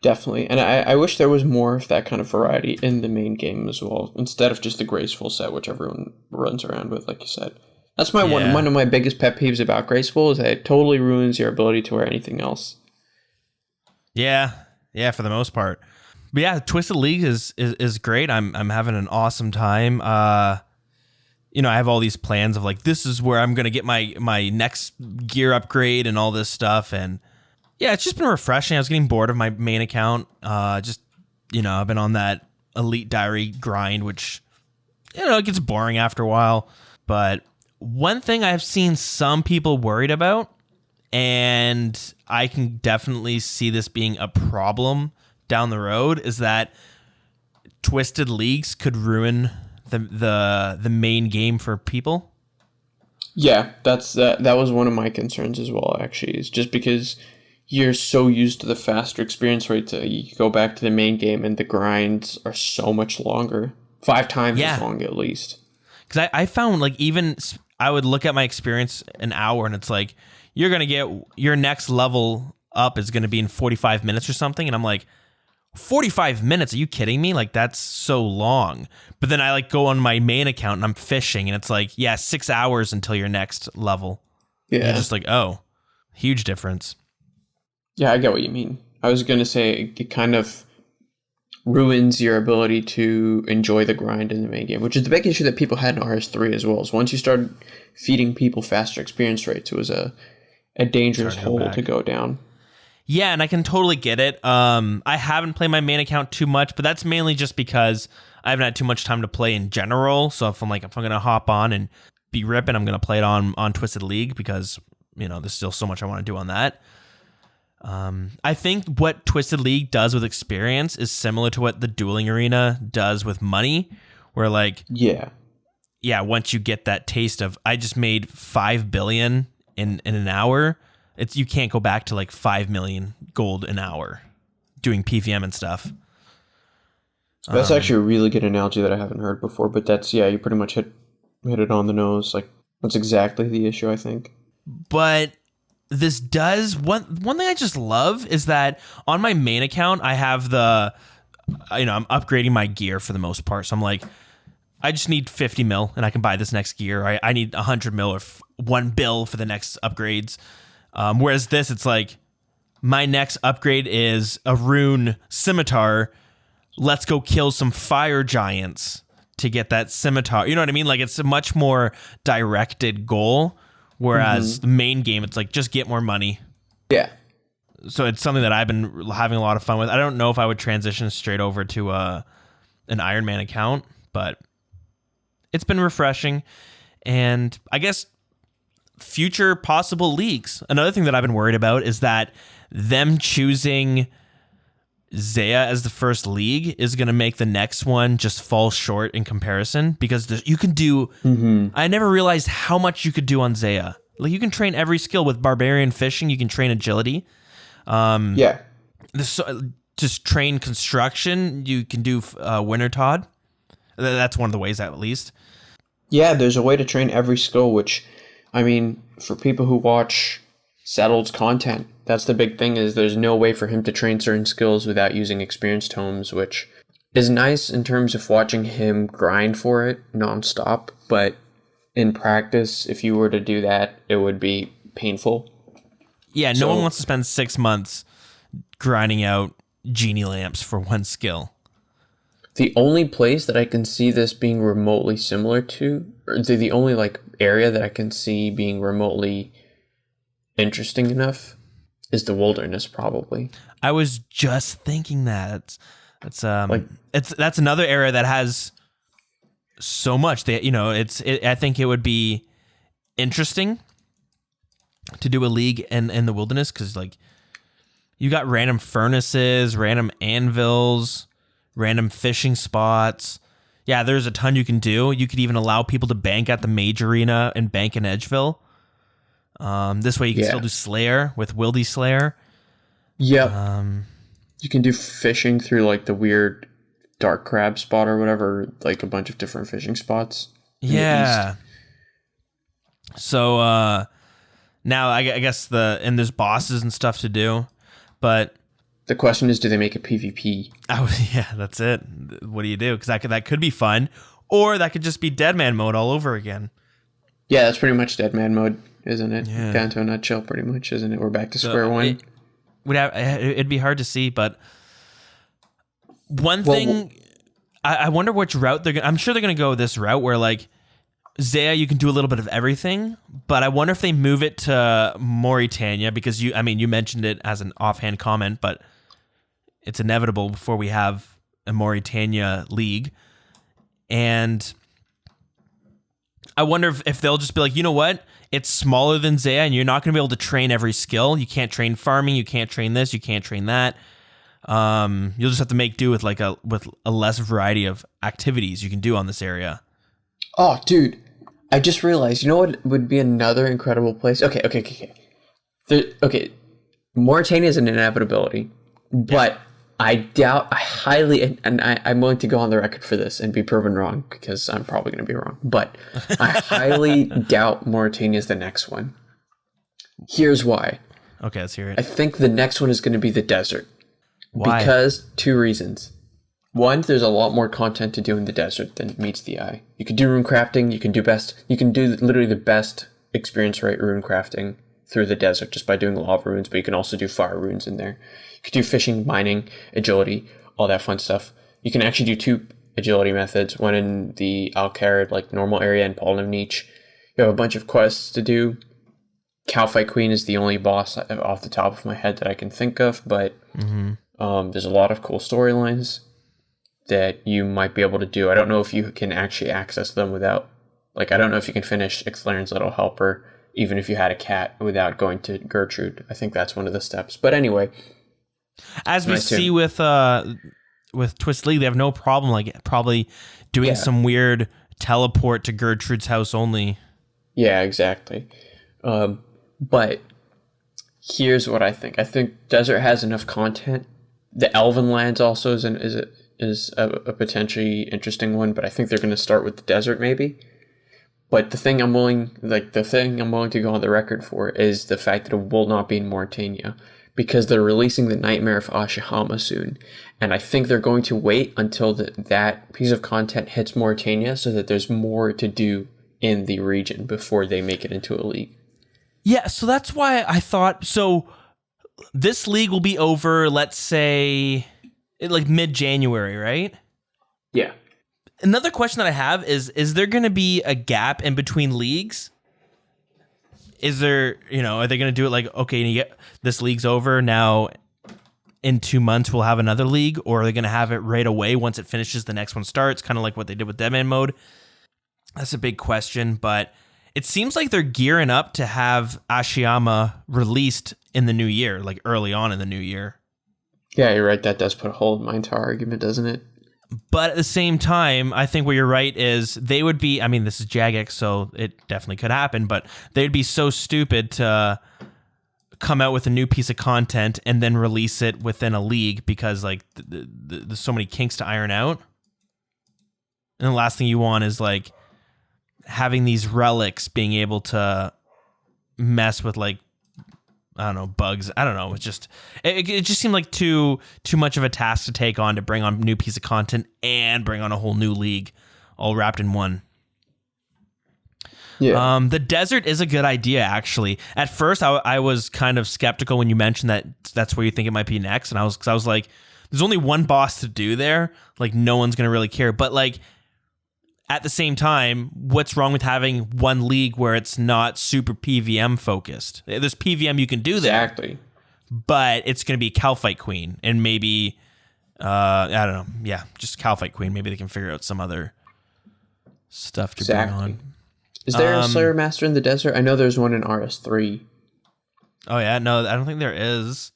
Definitely. And I wish there was more of that kind of variety in the main game as well, instead of just the graceful set, which everyone runs around with, like you said. That's one of my biggest pet peeves about graceful is that it totally ruins your ability to wear anything else.
Yeah, for the most part. But yeah, Twisted League is great. I'm having an awesome time. I have all these plans of like, this is where I'm going to get my next gear upgrade and all this stuff. And yeah, it's just been refreshing. I was getting bored of my main account. I've been on that Elite Diary grind, which, it gets boring after a while. But one thing I've seen some people worried about, and I can definitely see this being a problem down the road, is that Twisted Leagues could ruin the main game for people.
Yeah, that was one of my concerns as well, actually, is just because you're so used to the faster experience rate to you go back to the main game and the grinds are so much longer. 5 times as long at least.
Because I found like even I would look at my experience an hour and it's like, you're going to get your next level up is going to be in 45 minutes or something. And I'm like, 45 minutes? Are you kidding me? Like, that's so long. But then I like go on my main account and I'm fishing and it's like, 6 hours until your next level. Yeah. And you're just like, oh, huge difference.
Yeah, I get what you mean. I was going to say it kind of ruins your ability to enjoy the grind in the main game, which is the big issue that people had in RS3 as well. Is once you started feeding people faster experience rates, it was a dangerous hole to go down.
Yeah, and I can totally get it. I haven't played my main account too much, but that's mainly just because I haven't had too much time to play in general. So if I'm going to hop on and be ripping, I'm going to play it on Twisted League because, there's still so much I want to do on that. I think what Twisted League does with experience is similar to what the Dueling Arena does with money, where like, once you get that taste of, I just made 5 billion in an hour, you can't go back to like 5 million gold an hour doing PVM and stuff.
So that's actually a really good analogy that I haven't heard before, but that's, you pretty much hit it on the nose. Like, that's exactly the issue, I think.
But this does, one thing I just love is that on my main account, I have I'm upgrading my gear for the most part. So I'm like, I just need 50 mil and I can buy this next gear. I need 100 mil or 1 bill for the next upgrades. Whereas this, it's like, my next upgrade is a rune scimitar. Let's go kill some fire giants to get that scimitar. You know what I mean? Like, it's a much more directed goal. Whereas the main game, it's like, just get more money. Yeah. So it's something that I've been having a lot of fun with. I don't know if I would transition straight over to an Iron Man account, but it's been refreshing. And I guess future possible leagues. Another thing that I've been worried about is that them choosing Zaya as the first league is going to make the next one just fall short in comparison, because you can do, I never realized how much you could do on Zaya. Like, you can train every skill with barbarian fishing. You can train agility. Just train construction. You can do Winter Todd. That's one of the ways, at least.
Yeah, there's a way to train every skill, which, I mean, for people who watch Settled's content, that's the big thing, is there's no way for him to train certain skills without using experience tomes, which is nice in terms of watching him grind for it nonstop, but in practice, if you were to do that, it would be painful.
Yeah, no one wants to spend 6 months grinding out genie lamps for one skill.
The only place that I can see this being remotely similar to, or the only like area that I can see being remotely interesting enough, is the wilderness, probably.
I was just thinking that. That's another area that has so much that, I think it would be interesting to do a league in the wilderness, because like you got random furnaces, random anvils, random fishing spots. Yeah, there's a ton you can do. You could even allow people to bank at the mage arena and bank in Edgeville. This way you can still do Slayer with Wildy Slayer.
Yep. You can do fishing through like the weird dark crab spot or whatever, like a bunch of different fishing spots.
Yeah. So now I guess and there's bosses and stuff to do, but
the question is, do they make a PvP?
Yeah, that's it. What do you do? Because that could be fun, or that could just be Deadman mode all over again.
Yeah, that's pretty much Deadman mode, isn't it?
Yeah.
Down to a nutshell, pretty much, isn't it? We're back to square one.
It'd be hard to see, but one thing, I wonder which route they're going to... I'm sure they're going to go this route where, like, Zaya, you can do a little bit of everything, but I wonder if they move it to Mauritania, because you mentioned it as an offhand comment, but it's inevitable before we have a Mauritania league. And I wonder if they'll just be like, you know what? It's smaller than Zaya, and you're not going to be able to train every skill. You can't train farming. You can't train this. You can't train that. You'll just have to make do with a less variety of activities you can do on this area.
Oh, dude, I just realized, you know what would be another incredible place? Okay. Mauritania is an inevitability, but I highly, and I'm willing to go on the record for this and be proven wrong, because I'm probably going to be wrong, but I highly doubt Mauritania is the next one. Here's why.
Okay, let's hear it.
I think the next one is going to be the desert.
Why?
Because 2 reasons. One, there's a lot more content to do in the desert than meets the eye. You can do rune crafting, you can do literally the best experience rate rune crafting through the desert just by doing lava runes, but you can also do fire runes in there. You could do fishing, mining, agility, all that fun stuff. You can actually do 2 agility methods, one in the Al-Kharid, like normal area, and Paul Niche. You have a bunch of quests to do. Cowfight Queen is the only boss off the top of my head that I can think of, but there's a lot of cool storylines that you might be able to do. I don't know if you can actually access them without, I don't know if you can finish Ixalarion's Little Helper, even if you had a cat, without going to Gertrude. I think that's one of the steps. But anyway,
as we see with Twist League, they have no problem probably doing some weird teleport to Gertrude's house only. Yeah,
exactly. But here's what I think. I think Desert has enough content. The Elven Lands also is a potentially interesting one, but I think they're going to start with the desert maybe. But the thing I'm willing to go on the record for is the fact that it will not be in Mauritania, because they're releasing the Nightmare of Ashihama soon, and I think they're going to wait until that piece of content hits Mauritania so that there's more to do in the region before they make it into a league.
Yeah, so that's why I thought, so this league will be over, let's say, mid-January, right?
Yeah.
Another question that I have is there going to be a gap in between leagues? Is there, are they going to do it okay, this league's over, now in 2 months we'll have another league, or are they going to have it right away once it finishes, the next one starts, kind of like what they did with Deadman mode? That's a big question, but it seems like they're gearing up to have Ashiyama released in the new year, early on in the new year.
Yeah, you're right. That does put a hole in my entire argument, doesn't it?
But at the same time, I think what you're right is they would be, this is Jagex, so it definitely could happen, but they'd be so stupid to come out with a new piece of content and then release it within a league, because there's so many kinks to iron out. And the last thing you want is having these relics being able to mess with like, I don't know, bugs. I don't know. It's just it just seemed like too much of a task to take on to bring on a new piece of content and bring on a whole new league all wrapped in one.
Yeah.
The desert is a good idea, actually. At first, I was kind of skeptical when you mentioned that's where you think it might be next, and I was like, there's only one boss to do there. Like, no one's gonna really care. But like, at the same time, what's wrong with having one league where it's not super PVM focused? There's PVM you can do there,
Exactly.
but it's gonna be Calphite Queen, and maybe I don't know. Yeah, just Calphite Queen. Maybe they can figure out some other stuff to bring on.
Is there a Slayer Master in the desert? I know there's one in RS3.
Oh yeah, no, I don't think there is.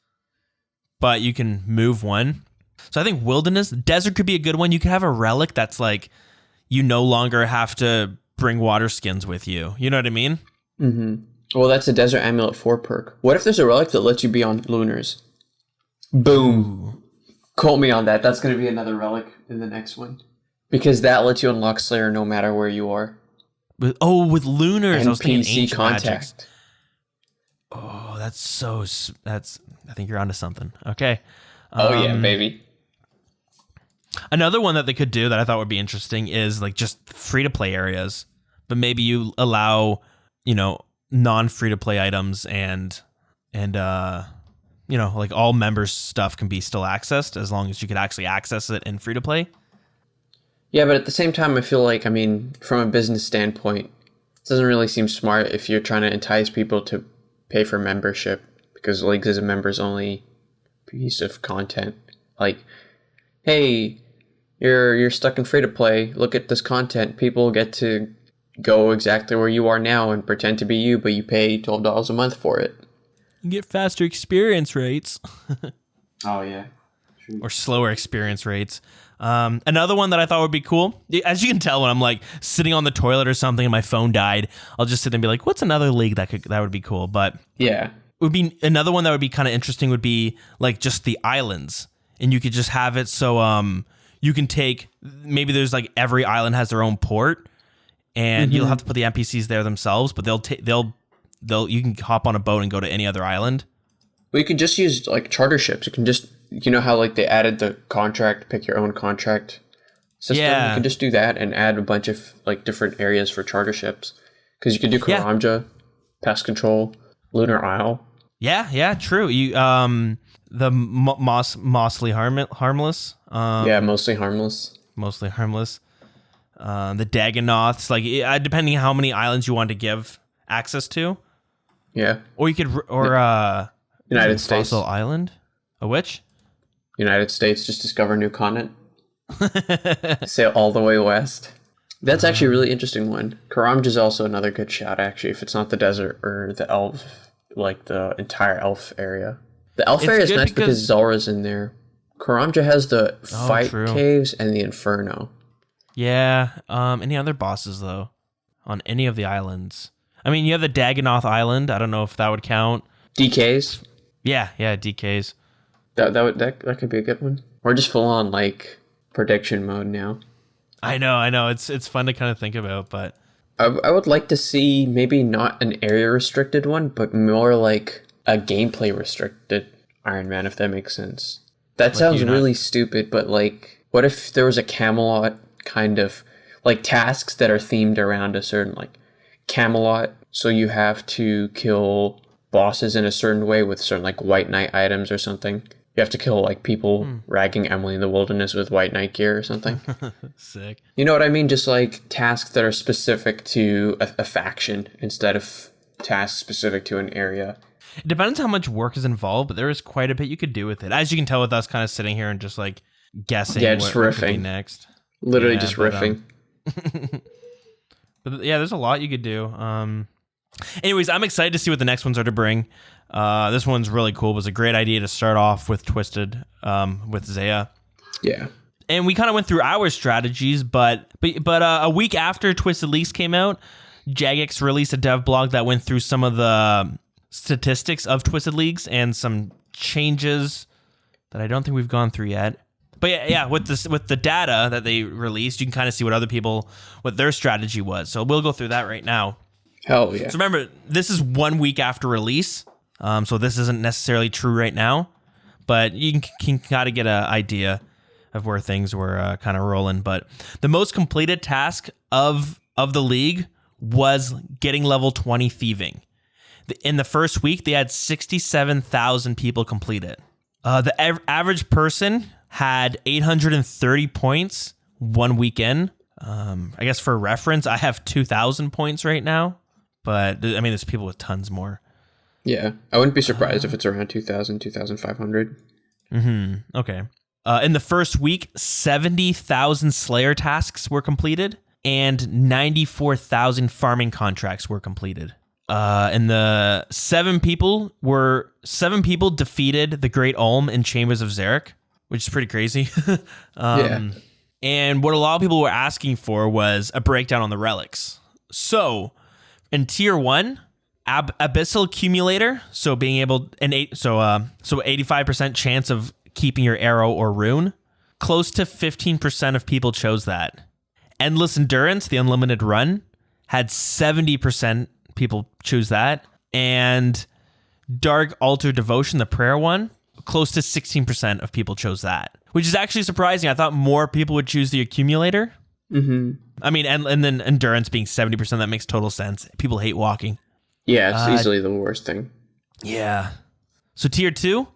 But you can move one. So I think wilderness, desert could be a good one. You could have a relic that's like, you no longer have to bring water skins with you. You know what I mean?
Mm-hmm. Well, that's a Desert Amulet 4 perk. What if there's a relic that lets you be on lunars? Boom. Quote me on that. That's going to be another relic in the next one. Because that lets you unlock Slayer no matter where you are.
With lunars. I was thinking
NPC
ancient
contact.
magics. Oh, that's I think you're onto something. Okay.
Oh yeah, baby.
Another one that they could do that I thought would be interesting is like just free to play areas, but maybe you allow, non free to play items and like all members stuff can be still accessed as long as you could actually access it in free to play.
Yeah, but at the same time, I feel like, from a business standpoint, it doesn't really seem smart if you're trying to entice people to pay for membership, because Leagues is a members only piece of content. Like, hey, you're stuck in free to play. Look at this content. People get to go exactly where you are now and pretend to be you, but you pay $12 a month for it.
You get faster experience rates.
Oh yeah,
or slower experience rates. Another one that I thought would be cool, as you can tell when I'm like sitting on the toilet or something and my phone died, I'll just sit there and be like, what's another league that would be cool? But
yeah,
would be another one that would be kind of interesting would be like just the islands, and you could just have it so you can take, maybe there's like every island has their own port, and you'll have to put the NPCs there themselves, but you can hop on a boat and go to any other island.
well, you could just use like charter ships. You can just, how like they added the contract, pick your own contract system.
Yeah.
You can just do that and add a bunch of like different areas for charter ships, because you could do Karamja, Pest Control, Lunar Isle.
Yeah, true. You the mostly harmless.
Yeah, mostly harmless.
Mostly harmless. The Dagonoths, like depending on how many islands you want to give access to.
Yeah.
Or you could
United States.
Fossil Island. A which?
United States, just discover new continent. Sail all the way west. That's actually a really interesting one. Karamja is also another good shout, actually, if it's not the desert or the elf, like the entire elf area. The elf area is nice because Zulra's in there. Karamja has the fight caves and the inferno.
Yeah. Any other bosses though on any of the islands? I mean, you have the Dagonoth Island. I don't know if that would count.
DKs.
Yeah, DKs.
That could be a good one. Or just full on like prediction mode now.
I know. It's fun to kind of think about, but
I would like to see maybe not an area restricted one, but more like a gameplay restricted Iron Man, if that makes sense. That sounds really stupid, but like, what if there was a Camelot kind of like tasks that are themed around a certain like Camelot, so you have to kill bosses in a certain way with certain like White Knight items or something. You have to kill like people ragging Emily in the wilderness with White Knight gear or something.
Sick.
You know what I mean? Just like tasks that are specific to a faction instead of tasks specific to an area.
It depends how much work is involved, but there is quite a bit you could do with it. As you can tell with us kind of sitting here and just like guessing
just
what could be
riffing
next.
Literally just riffing.
But yeah, there's a lot you could do. Anyways, I'm excited to see what the next ones are to bring. This one's really cool. It was a great idea to start off with Twisted, with Zaya.
Yeah.
And we kind of went through our strategies, but a week after Twisted Leaks came out, Jagex released a dev blog that went through some of the statistics of Twisted Leagues and some changes that I don't think we've gone through yet. But yeah, with the data that they released, you can kind of see what their strategy was. So we'll go through that right now.
Hell yeah.
So remember, this is 1 week after release. So this isn't necessarily true right now, but you can kind of get an idea of where things were kind of rolling. But the most completed task of the league was getting level 20 thieving. In the first week, they had 67,000 people complete it. The average person had 830 points 1 weekend. I guess for reference, I have 2,000 points right now. But, I mean, there's people with tons more.
Yeah, I wouldn't be surprised if it's around 2,000, 2,500.
Okay. In the first week, 70,000 Slayer tasks were completed, and 94,000 farming contracts were completed. And the seven people defeated the Great Ulm in Chambers of Zarek, which is pretty crazy.
Yeah.
And what a lot of people were asking for was a breakdown on the relics. So in tier 1, Abyssal Accumulator, so being able so 85% chance of keeping your arrow or rune. Close to 15% of people chose that. Endless Endurance, the unlimited run, had 70% people choose that. And Dark Altar Devotion, the prayer one, close to 16% of people chose that, which is actually surprising. I thought more people would choose the accumulator.
Mm-hmm.
I mean, and then endurance being 70%, that makes total sense. People hate walking.
Yeah, it's easily the worst thing.
Yeah. So tier 2,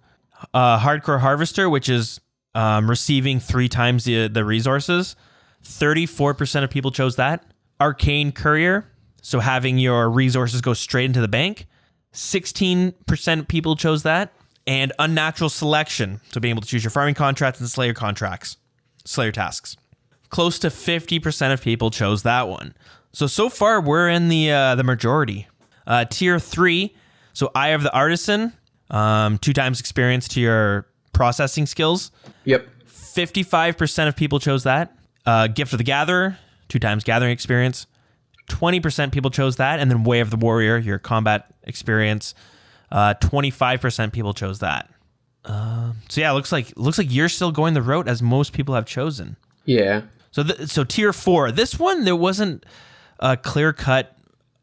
Hardcore Harvester, which is receiving 3 times the resources. 34% of people chose that. Arcane Courier, so having your resources go straight into the bank. 16% people chose that. And Unnatural Selection, so being able to choose your farming contracts and Slayer tasks. Close to 50% of people chose that one. So far, we're in the majority. Tier 3, so Eye of the Artisan, 2 times experience to your processing skills.
Yep.
55% of people chose that. Gift of the Gatherer, 2 times gathering experience. 20% people chose that. And then Way of the Warrior, your combat experience. 25% people chose that. So yeah, it looks like you're still going the route as most people have chosen.
Yeah.
So tier 4, this one there wasn't a clear-cut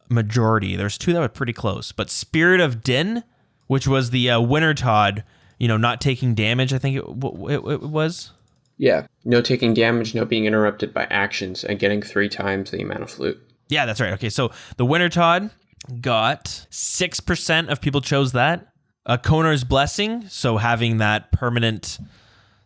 majority. There's 2 that were pretty close, but Spirit of Din, which was the Winter Todd, not taking damage. I think it was.
Yeah. No taking damage, no being interrupted by actions, and getting 3 times the amount of loot.
Yeah, that's right. Okay, so the Winter Todd got 6% of people chose that. Konar's Blessing, so having that permanent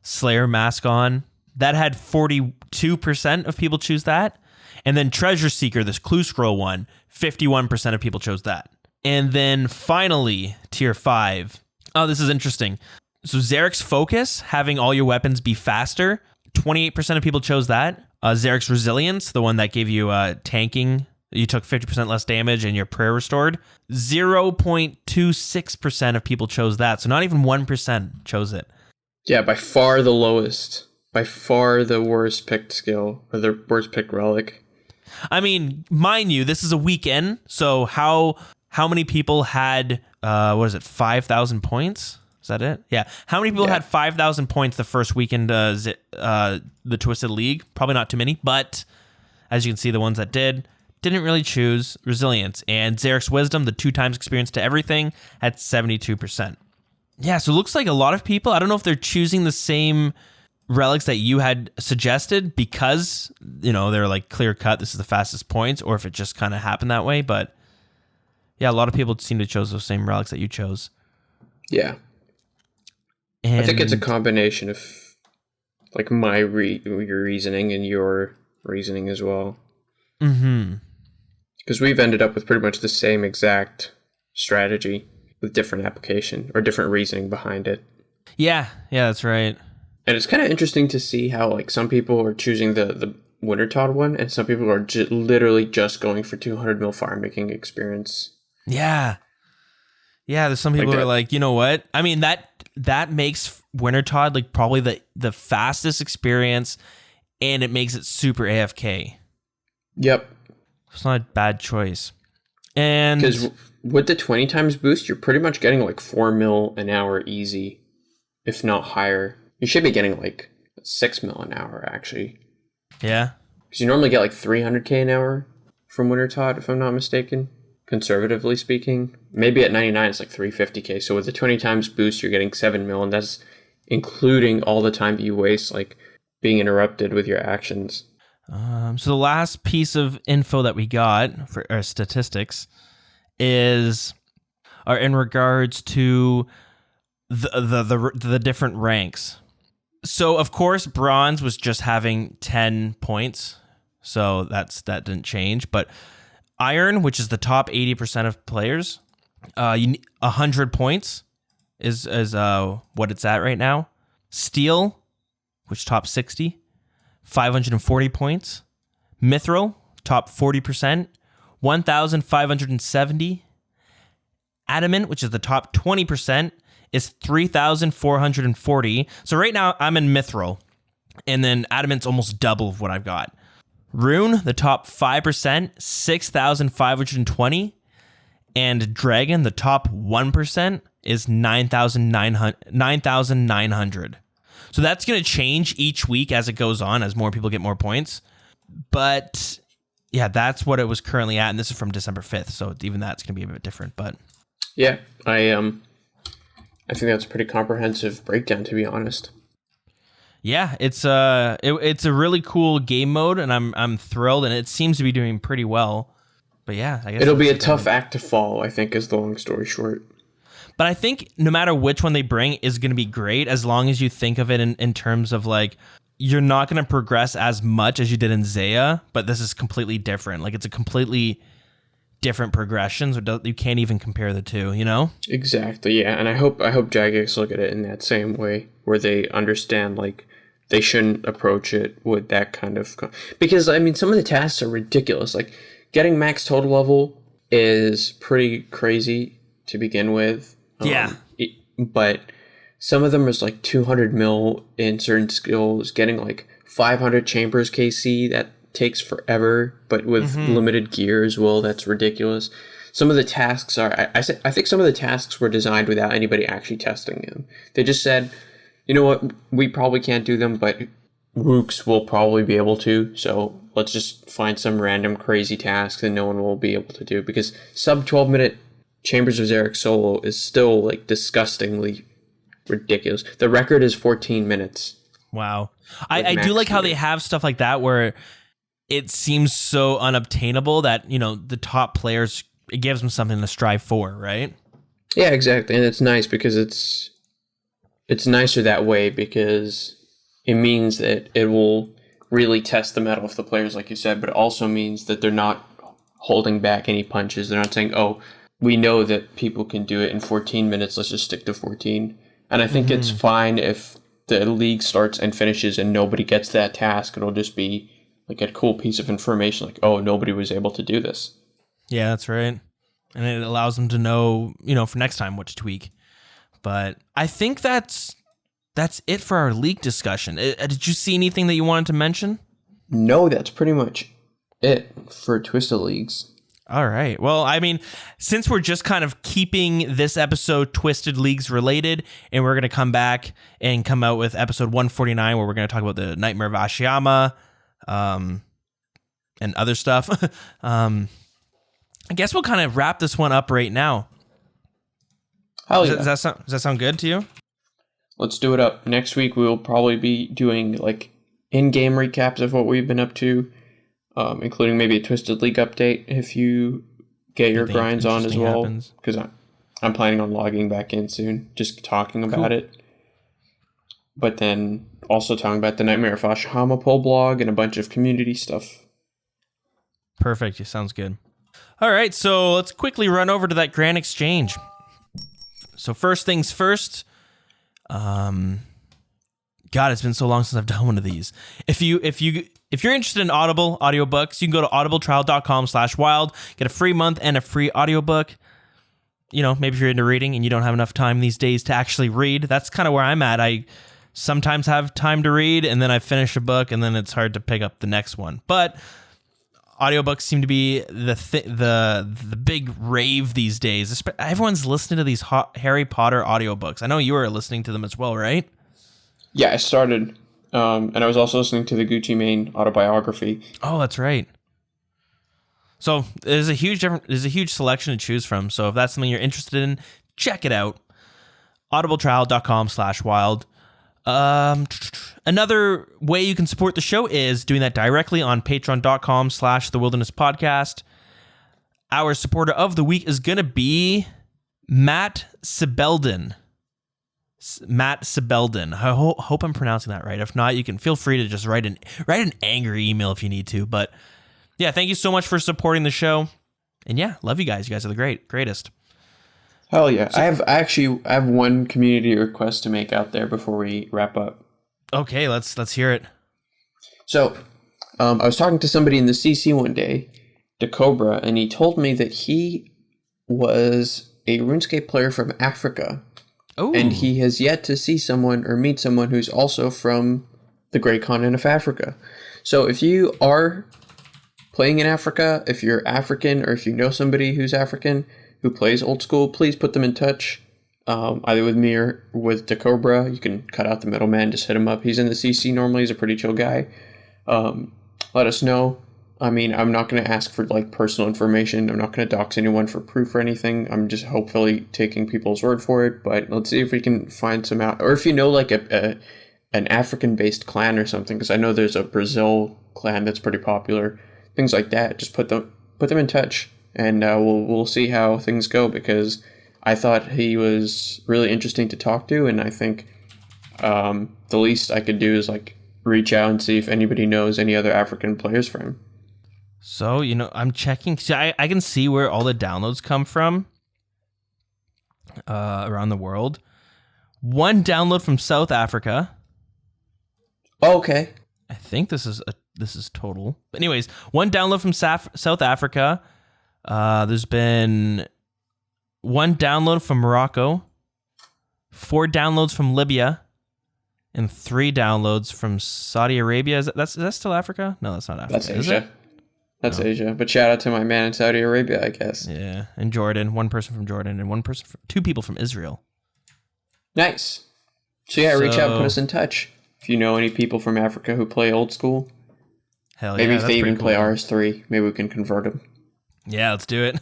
Slayer mask on, that had 42% of people choose that. And then Treasure Seeker, this Clue Scroll one, 51% of people chose that. And then finally, tier 5. Oh, this is interesting. So Zarek's Focus, having all your weapons be faster, 28% of people chose that. Zarek's Resilience, the one that gave you tanking, you took 50% less damage and your prayer restored. 0.26% of people chose that. So not even 1% chose it.
Yeah, by far the lowest. By far the worst picked skill, or the worst picked relic.
I mean, mind you, this is a weekend. So how many people had, 5,000 points? Is that it? Yeah. How many people had 5,000 points the first weekend, the Twisted League? Probably not too many, but as you can see, the ones that didn't really choose Resilience. And Zarek's Wisdom, the 2 times experience to everything, at 72%. Yeah, so it looks like a lot of people, I don't know if they're choosing the same relics that you had suggested because, they're like clear cut, this is the fastest points, or if it just kind of happened that way. But yeah, a lot of people seem to choose those same relics that you chose.
Yeah.
And
I think it's a combination of like your reasoning and your reasoning as well.
Mm-hmm.
Because we've ended up with pretty much the same exact strategy with different application or different reasoning behind it.
Yeah, that's right.
And it's kind of interesting to see how like some people are choosing the Winter Todd one and some people are literally just going for 200 mil farm making experience.
Yeah, there's some people who are like, you know what? I mean, that makes Winter Todd like probably the fastest experience, and it makes it super AFK.
Yep.
It's not a bad choice. And
because with the 20 times boost, you're pretty much getting like 4 mil an hour easy, if not higher. You should be getting like 6 mil an hour, actually.
Yeah.
Because you normally get like 300k an hour from Wintertot, if I'm not mistaken, conservatively speaking. Maybe at 99 it's like 350k. So with the 20 times boost, you're getting 7 mil, and that's including all the time that you waste, like being interrupted with your actions.
So the last piece of info that we got for our statistics are in regards to the different ranks. So of course, bronze was just having 10 points, so that didn't change. But iron, which is the top 80% of players, 100 points is what it's at right now. Steel, which top 60, 540 points. Mithril, top 40%, 1,570. Adamant, which is the top 20%, is 3,440. So right now I'm in Mithril, and then Adamant's almost double of what I've got. Rune, the top 5%, 6,520. And Dragon, the top 1%, is 9,900. So that's going to change each week as it goes on, as more people get more points. But yeah, that's what it was currently at, and this is from December 5th, so even that's going to be a bit different. But
yeah, I think that's a pretty comprehensive breakdown, to be honest.
Yeah, it's a really cool game mode, and I'm thrilled, and it seems to be doing pretty well. But yeah, I guess
it'll be a tough act to follow, I think, is the long story short.
But I think no matter which one they bring is going to be great, as long as you think of it in terms of like, you're not going to progress as much as you did in Zaya, but this is completely different. Like, it's a completely different progression, so you can't even compare the two, you know?
Exactly, yeah. And I hope Jagex look at it in that same way, where they understand, like, they shouldn't approach it with that kind of... Because, I mean, some of the tasks are ridiculous. Like, getting max total level is pretty crazy to begin with.
Yeah.
But some of them is like 200 mil in certain skills, getting like 500 chambers KC, that takes forever, but with limited gear as well, that's ridiculous. Some of the tasks are, I think some of the tasks were designed without anybody actually testing them. They just said, you know what, we probably can't do them, but Rooks will probably be able to, so let's just find some random crazy tasks that no one will be able to do, because sub 12 minute Chambers of Xeric solo is still like disgustingly ridiculous. The record is 14 minutes.
Wow. I do like how they have stuff like that where it seems so unobtainable that, you know, the top players, it gives them something to strive for, right?
Yeah, exactly. And it's nice because it's nicer that way, because it means that it will really test the mettle of the players, like you said, but it also means that they're not holding back any punches. They're not saying, oh, we know that people can do it in 14 minutes, let's just stick to 14. And I think it's fine if the league starts and finishes and nobody gets that task. It'll just be like a cool piece of information, like, oh, nobody was able to do this.
Yeah, that's right. And it allows them to know, you know, for next time what to tweak. But I think that's it for our league discussion. Did you see anything that you wanted to mention?
No, that's pretty much it for Twisted Leagues.
All right. Well, I mean, since we're just kind of keeping this episode Twisted Leagues related, and we're going to come back and come out with episode 149, where we're going to talk about the Nightmare of Ashiyama, and other stuff. I guess we'll kind of wrap this one up right now.
Hell yeah.
Does that sound good to you?
Let's do it up. Next week, we will probably be doing like in-game recaps of what we've been up to, including maybe a Twisted League update if you get your grinds on as well. Because I'm planning on logging back in soon, just talking about it. But then also talking about the Nightmare of Ashihama poll blog and a bunch of community stuff.
Perfect. It sounds good. All right, so let's quickly run over to that Grand Exchange. So first things first. God, it's been so long since I've done one of these. If you're interested in Audible audiobooks, you can go to audibletrial.com/wild, get a free month and a free audiobook. You know, maybe if you're into reading and you don't have enough time these days to actually read, that's kind of where I'm at. I sometimes have time to read, and then I finish a book, and then it's hard to pick up the next one. But audiobooks seem to be the big rave these days. Everyone's listening to these Harry Potter audiobooks. I know you were listening to them as well, right?
Yeah, I started And I was also listening to the Gucci Mane autobiography.
Oh, that's right. So there's a huge selection to choose from. So if that's something you're interested in, check it out. audibletrial.com/wild. Another way you can support the show is doing that directly on patreon.com/the wilderness podcast. Our supporter of the week is going to be Matt Sybeldon. Matt Sybeldon. I hope I'm pronouncing that right. If not, you can feel free to just write an angry email if you need to. But yeah, thank you so much for supporting the show. And yeah, love you guys. You guys are the greatest.
Hell yeah. So, I have one community request to make out there before we wrap up.
Okay, let's hear it.
So, I was talking to somebody in the CC one day, DeCobra, and he told me that he was a RuneScape player from Africa.
Ooh.
And he has yet to see someone or meet someone who's also from the great continent of Africa. So if you are playing in Africa, if you're African, or if you know somebody who's African who plays old school, please put them in touch, either with me or with DeCobra. You can cut out the middleman, just hit him up. He's in the CC normally. He's a pretty chill guy. Let us know. I mean, I'm not going to ask for like personal information. I'm not going to dox anyone for proof or anything. I'm just hopefully taking people's word for it. But let's see if we can find some out. Or if you know like an African-based clan or something, because I know there's a Brazil clan that's pretty popular. Things like that. Just put them in touch, and we'll see how things go. Because I thought he was really interesting to talk to, and I think the least I could do is like reach out and see if anybody knows any other African players for him.
So, I'm checking. See, I can see where all the downloads come from around the world. One download from South Africa.
Oh, okay.
I think this is total. But anyways, one download from South Africa. There's been one download from Morocco, 4 downloads from Libya, and 3 downloads from Saudi Arabia. Is that still Africa? No, that's not Africa.
That's Asia.
Is it?
That's Asia. But shout out to my man in Saudi Arabia, I guess.
Yeah, and Jordan. One person from Jordan and 2 people from Israel.
Nice. So yeah, reach out, put us in touch. If you know any people from Africa who play old school.
Hell
maybe
yeah,
if they even play RS3, maybe we can convert them.
Yeah, let's do it.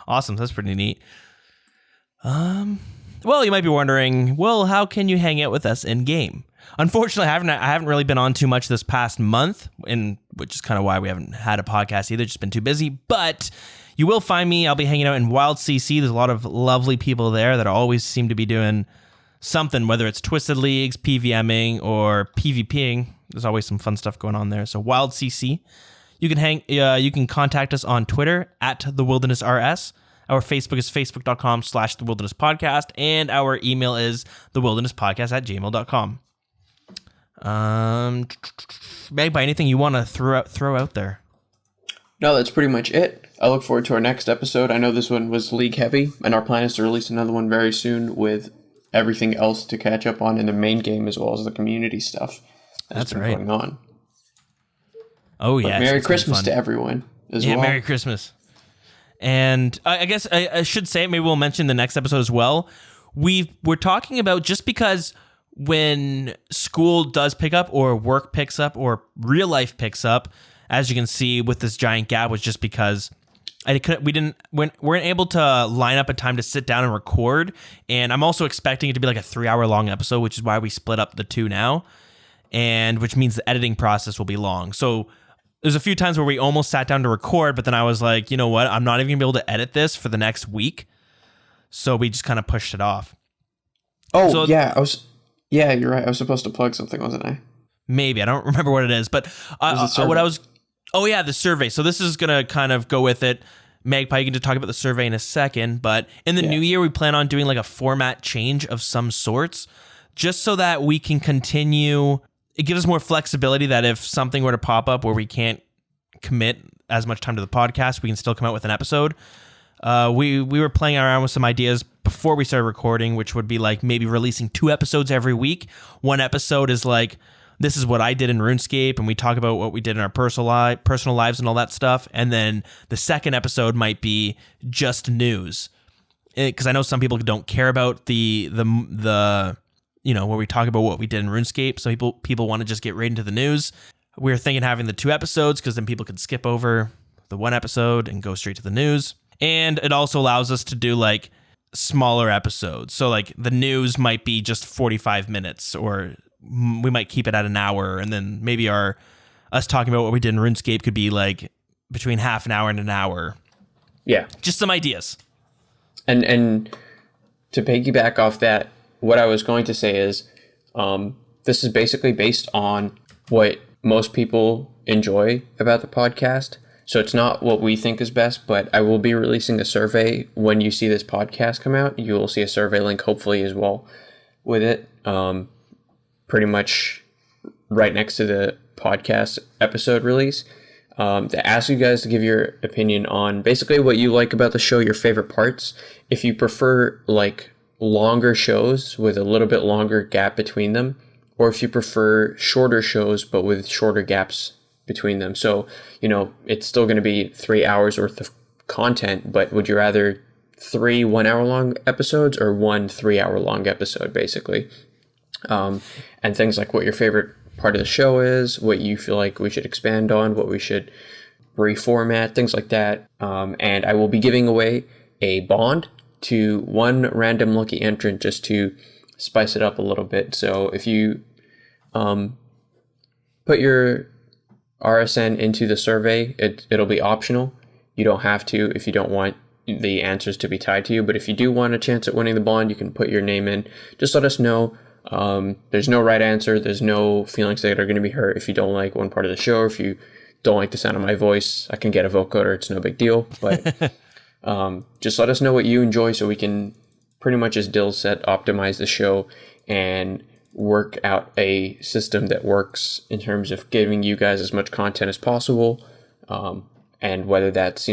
Awesome. That's pretty neat. Well, you might be wondering, well, how can you hang out with us in game? Unfortunately, I haven't really been on too much this past month, which is kind of why we haven't had a podcast either. Just been too busy. But you will find me. I'll be hanging out in Wild CC. There's a lot of lovely people there that always seem to be doing something, whether it's Twisted Leagues, PVMing, or PvPing. There's always some fun stuff going on there. So Wild CC. You can contact us on Twitter at TheWildernessRS. Our Facebook is facebook.com/TheWildernessPodcast, and our email is TheWildernessPodcast@gmail.com. Meg, by anything you want to throw out there?
No, that's pretty much it. I look forward to our next episode. I know this one was league heavy, and our plan is to release another one very soon with everything else to catch up on in the main game as well as the community stuff that's been going on.
Oh yeah,
Merry Christmas to everyone as well.
Yeah, Merry Christmas. And I guess I should say, maybe we'll mention the next episode as well. We're talking about, just because when school does pick up or work picks up or real life picks up, as you can see with this giant gap, was just because we weren't able to line up a time to sit down and record. And I'm also expecting it to be like a 3-hour long episode, which is why we split up the 2 now, and which means the editing process will be long. So there's a few times where we almost sat down to record, but then I was like, you know what? I'm not even gonna be able to edit this for the next week. So we just kind of pushed it off.
Oh, so, yeah. You're right. I was supposed to plug something, wasn't I?
Maybe. I don't remember what it is, but the survey. So this is gonna kind of go with it. Magpie, you can just talk about the survey in a second, but in the new year, we plan on doing like a format change of some sorts, just so that we can continue. It gives us more flexibility that if something were to pop up where we can't commit as much time to the podcast, we can still come out with an episode. We were playing around with some ideas before we started recording, which would be like maybe releasing 2 episodes every week. One episode is like, this is what I did in RuneScape, and we talk about what we did in our personal lives and all that stuff. And then the second episode might be just news, because I know some people don't care about the where we talk about what we did in RuneScape. So people want to just get right into the news. We were thinking having the 2 episodes because then people could skip over the 1 episode and go straight to the news. And it also allows us to do like smaller episodes. So like the news might be just 45 minutes, or we might keep it at an hour, and then maybe us talking about what we did in RuneScape could be like between half an hour and an hour.
Yeah.
Just some ideas.
And to piggyback off that, what I was going to say is this is basically based on what most people enjoy about the podcast. So it's not what we think is best, but I will be releasing a survey when you see this podcast come out. You will see a survey link, hopefully, as well with it. Pretty much right next to the podcast episode release. To ask you guys to give your opinion on basically what you like about the show, your favorite parts. If you prefer like longer shows with a little bit longer gap between them, or if you prefer shorter shows but with shorter gaps between them. So, it's still going to be 3 hours worth of content, but would you rather 3 1-hour long episodes or 1 3-hour long episode, basically? And things like what your favorite part of the show is, what you feel like we should expand on, what we should reformat, things like that. And I will be giving away a bond to 1 random lucky entrant just to spice it up a little bit. So if you put your RSN into the survey, it'll be optional. You don't have to if you don't want the answers to be tied to you. But if you do want a chance at winning the bond, you can put your name in. Just let us know. There's no right answer. There's no feelings that are going to be hurt if you don't like one part of the show, or if you don't like the sound of my voice. I can get a vocoder. It's no big deal. But just let us know what you enjoy so we can pretty much, as Dill said, optimize the show and work out a system that works in terms of giving you guys as much content as possible. And whether that's,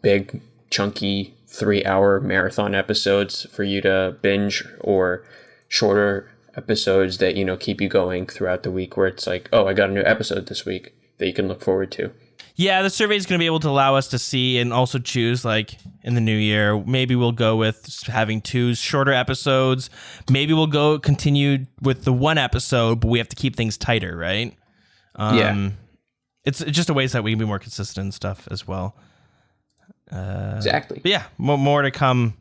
big, chunky 3-hour marathon episodes for you to binge, or shorter episodes that, keep you going throughout the week, where it's like, oh, I got a new episode this week that you can look forward to.
Yeah, the survey is going to be able to allow us to see and also choose, like, in the new year, maybe we'll go with having 2 shorter episodes. Maybe we'll continue with the 1 episode, but we have to keep things tighter, right?
Yeah.
It's just a ways that we can be more consistent and stuff as well.
Exactly.
But yeah, more to come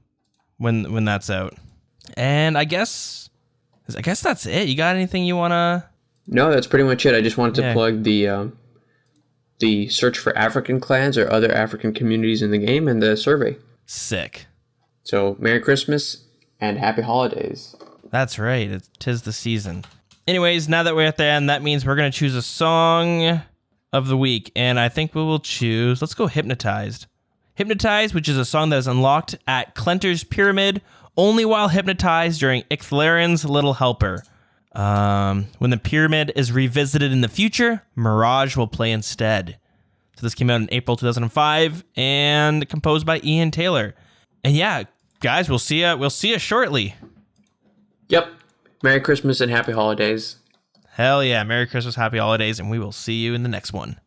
when that's out. And I guess that's it. You got anything you want to...
No, that's pretty much it. I just wanted to plug the search for African clans or other African communities in the game and the survey.
Sick.
So, Merry Christmas and Happy Holidays.
That's right. 'Tis the season. Anyways, now that we're at the end, that means we're going to choose a song of the week. And I think we will choose... Let's go Hypnotized. Hypnotized, which is a song that is unlocked at Clenter's Pyramid only while hypnotized during Ixthlaren's Little Helper. When the pyramid is revisited in the future, Mirage will play instead. So this came out in April 2005 and composed by Ian Taylor. And yeah, guys, we'll see you shortly.
Yep. Merry Christmas and Happy Holidays.
Hell yeah. Merry Christmas, Happy Holidays, and we will see you in the next one.